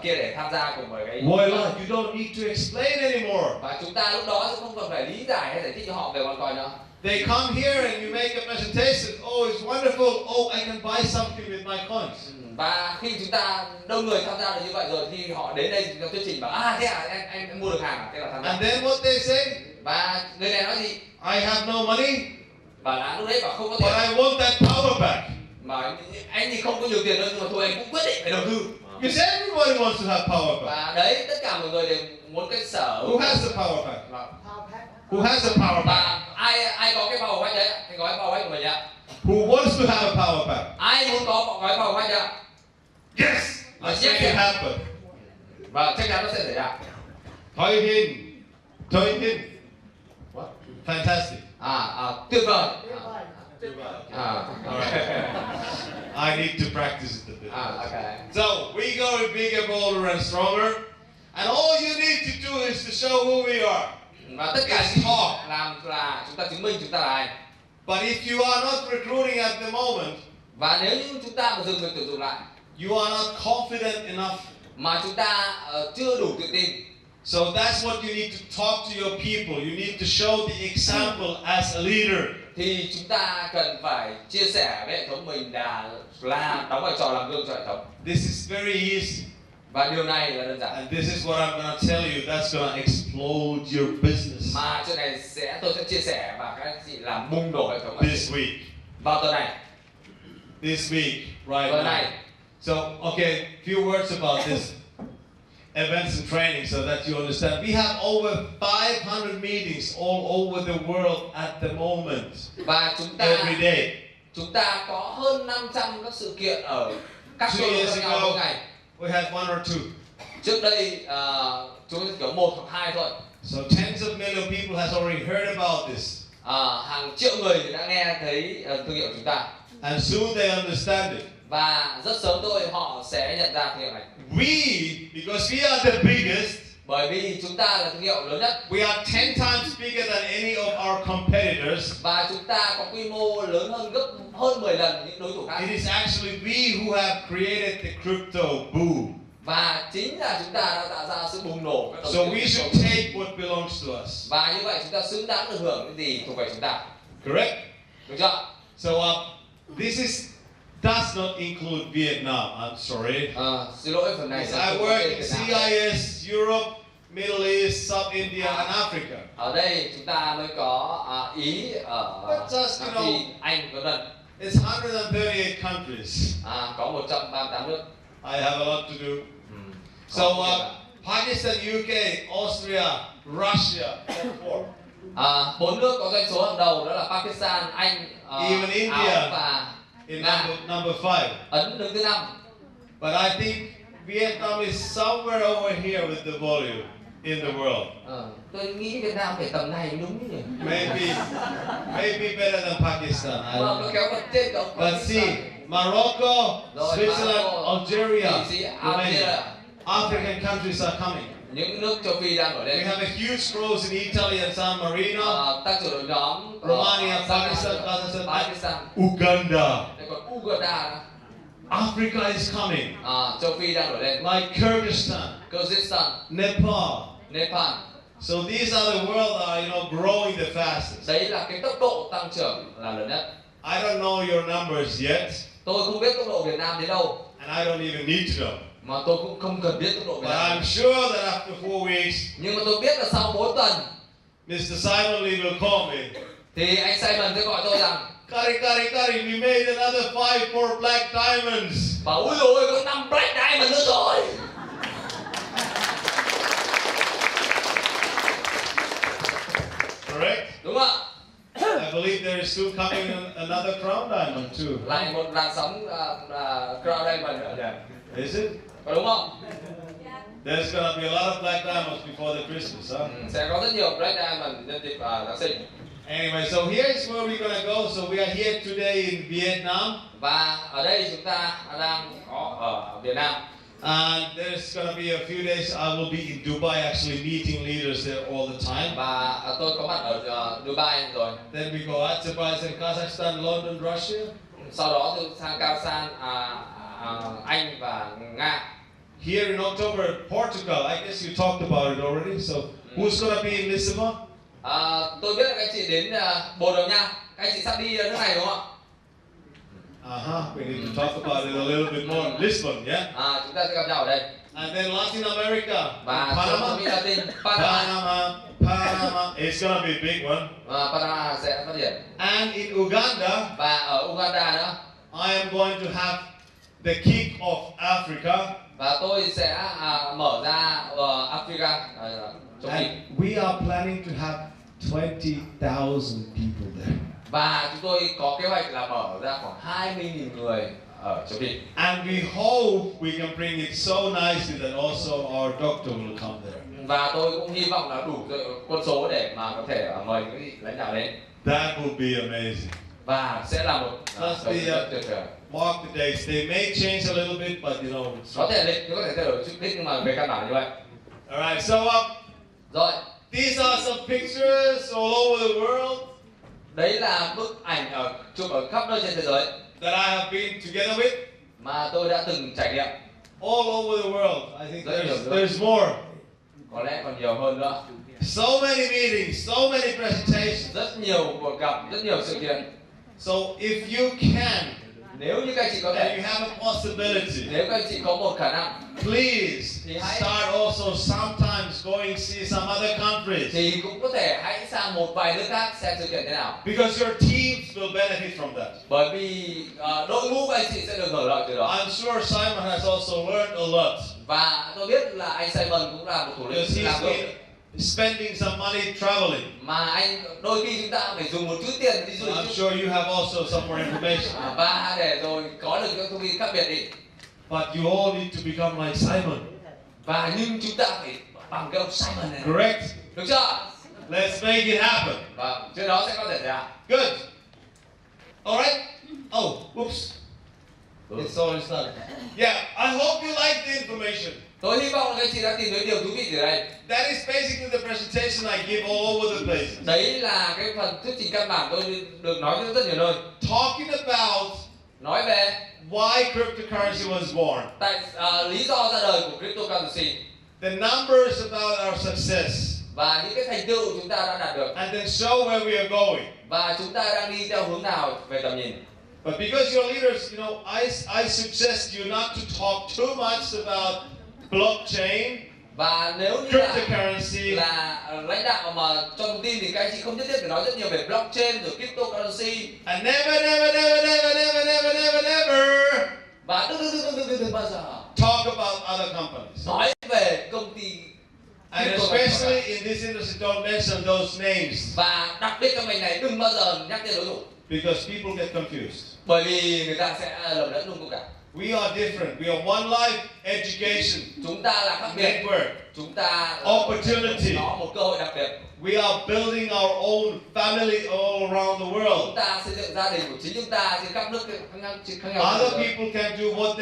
kia để tham gia cùng với cái. Why not? You don't need to explain anymore. Và chúng ta lúc đó sẽ không cần phải lý giải hay giải thích cho họ về con coin nữa. They come here and you make a presentation. Oh, it's wonderful. Oh, I can buy something with my coins. Và khi chúng ta đông người tham gia được như vậy rồi thì họ đến đây chúng ta thuyết trình bảo thế à em mua được hàng thế là tham gia. And then what they say? Và người này nói gì? I have no money. Và lúc đấy bảo không có tiền. But I want that power back. Mà anh thì không có nhiều tiền đâu nhưng mà thôi anh cũng quyết định phải đầu tư. Because everybody wants to have power back. Và đấy tất cả mọi người đều muốn cái sở. Who has the power back? Who has the power back? Và ai có cái power back đấy, cái gói power back của mình ạ. Who wants to have a power back? Ai muốn có gói power back ạ? Yes. Let's make it happen. Và chắc chắn nó sẽ xảy ra. Thôi hin. What? Fantastic. Tuyệt vời. I need to practice it a bit. Okay. So we go bigger, bolder, and stronger, and all you need to do is to show who we are. Và tất cả những làm là chúng ta chứng minh chúng ta là ai. But if you are not recruiting at the moment, và nếu như chúng ta mà dừng việc tuyển dụng lại, you are not confident enough, mà chúng ta chưa đủ tự tin, So that's what you need to talk to your people. You need to show the example as a leader. Thì chúng ta cần phải chia sẻ với hệ thống mình là đóng vai trò làm gương cho hệ thống. This is very easy. Và điều này là đơn giản. And this is what I'm going to tell you. That's going to explode your business. Mà chuyện này tôi sẽ chia sẻ và các anh chị làm bùng nổ hệ thống This week. vào tuần này. This week, right Tuần now. này. So, okay, few words about this events and training so that you understand. We have over 500 meetings all over the world at the moment. Và every day. Chúng ta có hơn 500 các sự kiện ở các chỗ khác nhau mỗi ngày. We had one or two. Trước đây chúng ta kiểu 1 hoặc 2 thôi. So tens of million people has already heard about this. Hàng triệu người đã nghe thấy thương hiệu chúng ta. And soon they understand it. Và rất sớm thôi họ sẽ nhận ra thương hiệu này. Because we are the biggest. Bởi vì chúng ta là thương hiệu lớn nhất. We are 10 times bigger than any of our competitors. Và chúng ta có quy mô lớn hơn 10 lần những đối thủ khác. It is actually we who have created the crypto boom. Và chính là chúng ta đã tạo ra sự bùng nổ các So we should take what belongs to us. Và như vậy chúng ta xứng đáng được hưởng những gì thuộc về chúng ta. Correct? Được chưa? So this does not include Vietnam. I'm sorry. Xin lỗi phần này. I work in CIS, Europe, Middle East, South India, and Africa. Ở đây chúng ta mới có Ý, ở Nam Phi, Anh, vân vân. It's 138 countries. Có 138 nước. I have a lot to do. So Pakistan, UK, Austria, Russia, all four. 4 nước có doanh số hàng đầu đó là Pakistan, Anh, Even India, Áo và in Nga. number 5. Ấn đứng thứ 5. But I think Vietnam is somewhere over here with the volume in the world. Tôi nghĩ Việt Nam phải tầm này đúng nhỉ? Maybe better than Pakistan. I don't know. But see, Morocco, Switzerland, Algeria, Romania, African countries are coming. Những nước châu Phi đang ở đây. We have a huge growth in Italy and San Marino. Tăng trưởng nhóm Romania, Pakistan, Kazakhstan, Uganda. Còn Uganda. Africa is coming. Châu Phi đang nổi lên. Like Kyrgyzstan, Kyrgyzstan, Nepal. So these are the world that are growing the fastest. Đấy là cái tốc độ tăng trưởng là lớn nhất. I don't know your numbers yet. Tôi không biết tốc độ Việt Nam đến đâu. And I don't even need to know. Mà tôi cũng không cần biết tốc độ Việt But Nam. I'm sure that after 4 weeks, nhưng mà tôi biết là sau 4 tuần, Mr. Simon Lee will call me. Thì anh Simon sẽ gọi tôi rằng, Kari, we made another 5 more black diamonds. Và ui dồi, có 5 black diamond nữa rồi. Correct? Đúng không ạ? I believe there is still coming another crown diamond too. Lại một làn sóng crown diamond nữa. Is it? Có đúng không? There's gonna be a lot of black diamonds before the Christmas, huh? Sẽ có rất nhiều black diamond nhân dịp Giáng sinh. Anyway, so here's where we're gonna go. So we are here today in Vietnam. Và ở đây chúng ta đang có ở Việt Nam. And there's gonna be a few days I will be in Dubai actually meeting leaders there all the time. Và tôi có mặt ở Dubai rồi. Then we go Azerbaijan, Kazakhstan, London, Russia. Sau đó tôi sang Kazakhstan, Anh và Nga. Here in October, Portugal. I guess you talked about it already. So who's gonna be in Lisbon? Tôi biết là các anh chị đến Bồ Đào Nha. Các anh chị sắp đi nước này đúng không ạ? We need to talk about it a little bit more. Lisbon, yeah? Chúng ta sẽ gặp nhau ở đây. And then Latin America. Và Panama. Latin, Panama. It's gonna be a big one. Panama sẽ phát triển. And in Uganda. Và ở Uganda nữa. I am going to have the kick of Africa. Và tôi sẽ mở ra Africa. And we are planning to have 20,000 people there. Và chúng tôi có kế hoạch là mở ra khoảng 20.000 người ở châu Phi. And we hope we can bring it so nicely that also our doctor will come there. Và tôi cũng hy vọng là đủ quân số để mà có thể mời những vị lãnh đạo đến. That would be amazing. Và sẽ là một tuyệt vời. Mark the dates. They may change a little bit, but có thể lịch, có thể thay đổi chút ít nhưng mà về căn bản như vậy. Alright, so rồi. These are some pictures all over the world. Đấy là bức ảnh chụp ở khắp nơi trên thế giới that I have been together with. Mà tôi đã từng trải nghiệm. All over the world. I think there's more. có lẽ còn nhiều hơn nữa. So many meetings, so many presentations. Rất nhiều cuộc gặp, rất nhiều sự kiện. So if you can, Nếu như các anh chị có and thể, you have a possibility, nếu các anh chị có một khả năng, please thì hãy start also sometimes going see some other countries. thì cũng có thể hãy sang một vài nước khác xem sự kiện thế nào. Because your teams will benefit from that. Bởi vì đội ngũ của anh chị sẽ được hưởng lợi từ đó. I'm sure Simon has also learned a lot. Và tôi biết là anh Simon cũng là một thủ lĩnh Because làm he's được. been spending some money traveling. Mà anh đôi khi chúng ta phải dùng một chút tiền đi du lịch. I'm sure you have also some more information. Và để rồi có được những thông tin khác biệt đi. But you all need to become like Simon. Và nhưng chúng ta phải bằng cái ông Simon này. Correct? Được chưa? Let's make it happen. Và chuyện đó sẽ có thể xảy ra. Good. All right. Oh, whoops. It's all done. Yeah, I hope you like the information. Tôi hy vọng là các chị đã tìm thấy điều thú vị từ đây. That is basically the presentation I give all over the place. Đấy là cái phần thuyết trình căn bản tôi được nói trên rất nhiều nơi. Talking about Nói về why cryptocurrency was born. tại lý do ra đời của cryptocurrency. The numbers about our success. Và những cái thành tựu chúng ta đã đạt được. And then show where we are going. Và chúng ta đang đi theo hướng nào về tầm nhìn. But because you're leaders, you know, I suggest you not to talk too much about blockchain, Và nếu như cryptocurrency, là lãnh đạo mà cho thông tin thì các anh chị không nhất thiết phải nói rất nhiều về blockchain rồi cryptocurrency. and never Và đừng bao giờ talk about other companies. nói về công ty. And especially in this industry, don't mention those names. Và đặc biệt trong ngành này đừng bao giờ nhắc tên đối thủ. Because people get confused. Bởi vì người ta sẽ lầm lẫn luôn cả. We are different. We are Onelife, education, Chúng ta là khác biệt. network, Chúng ta opportunity. có một cơ hội đặc biệt. We are building our own family all around the world. Chúng ta xây dựng gia đình của chính chúng ta trên các nước khác nhau. Other people can do what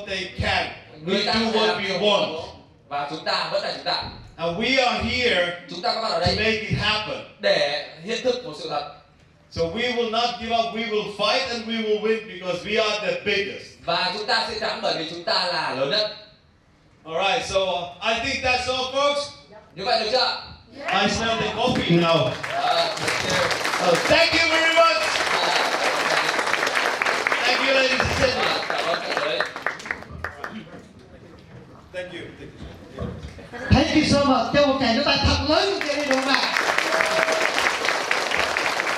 they can. We Người ta do sẽ what làm we điều want. đó. Và chúng ta vẫn là chúng ta. And we are here Chúng ta có mặt ở to đây make it happen. để hiện thực một sự thật. So we will not give up. We will fight and we will win because we are the biggest. Và chúng ta sẽ thắng bởi vì chúng ta là lớn nhất. Alright, so I think that's all, folks. Như vậy được chưa? I smell the coffee now. Thank you very much. Thank you, ladies and gentlemen. Cảm ơn các bạn. Thank you. Thank you so much. Cho một tràng chúng ta thật lớn luôn kia đi được không ạ?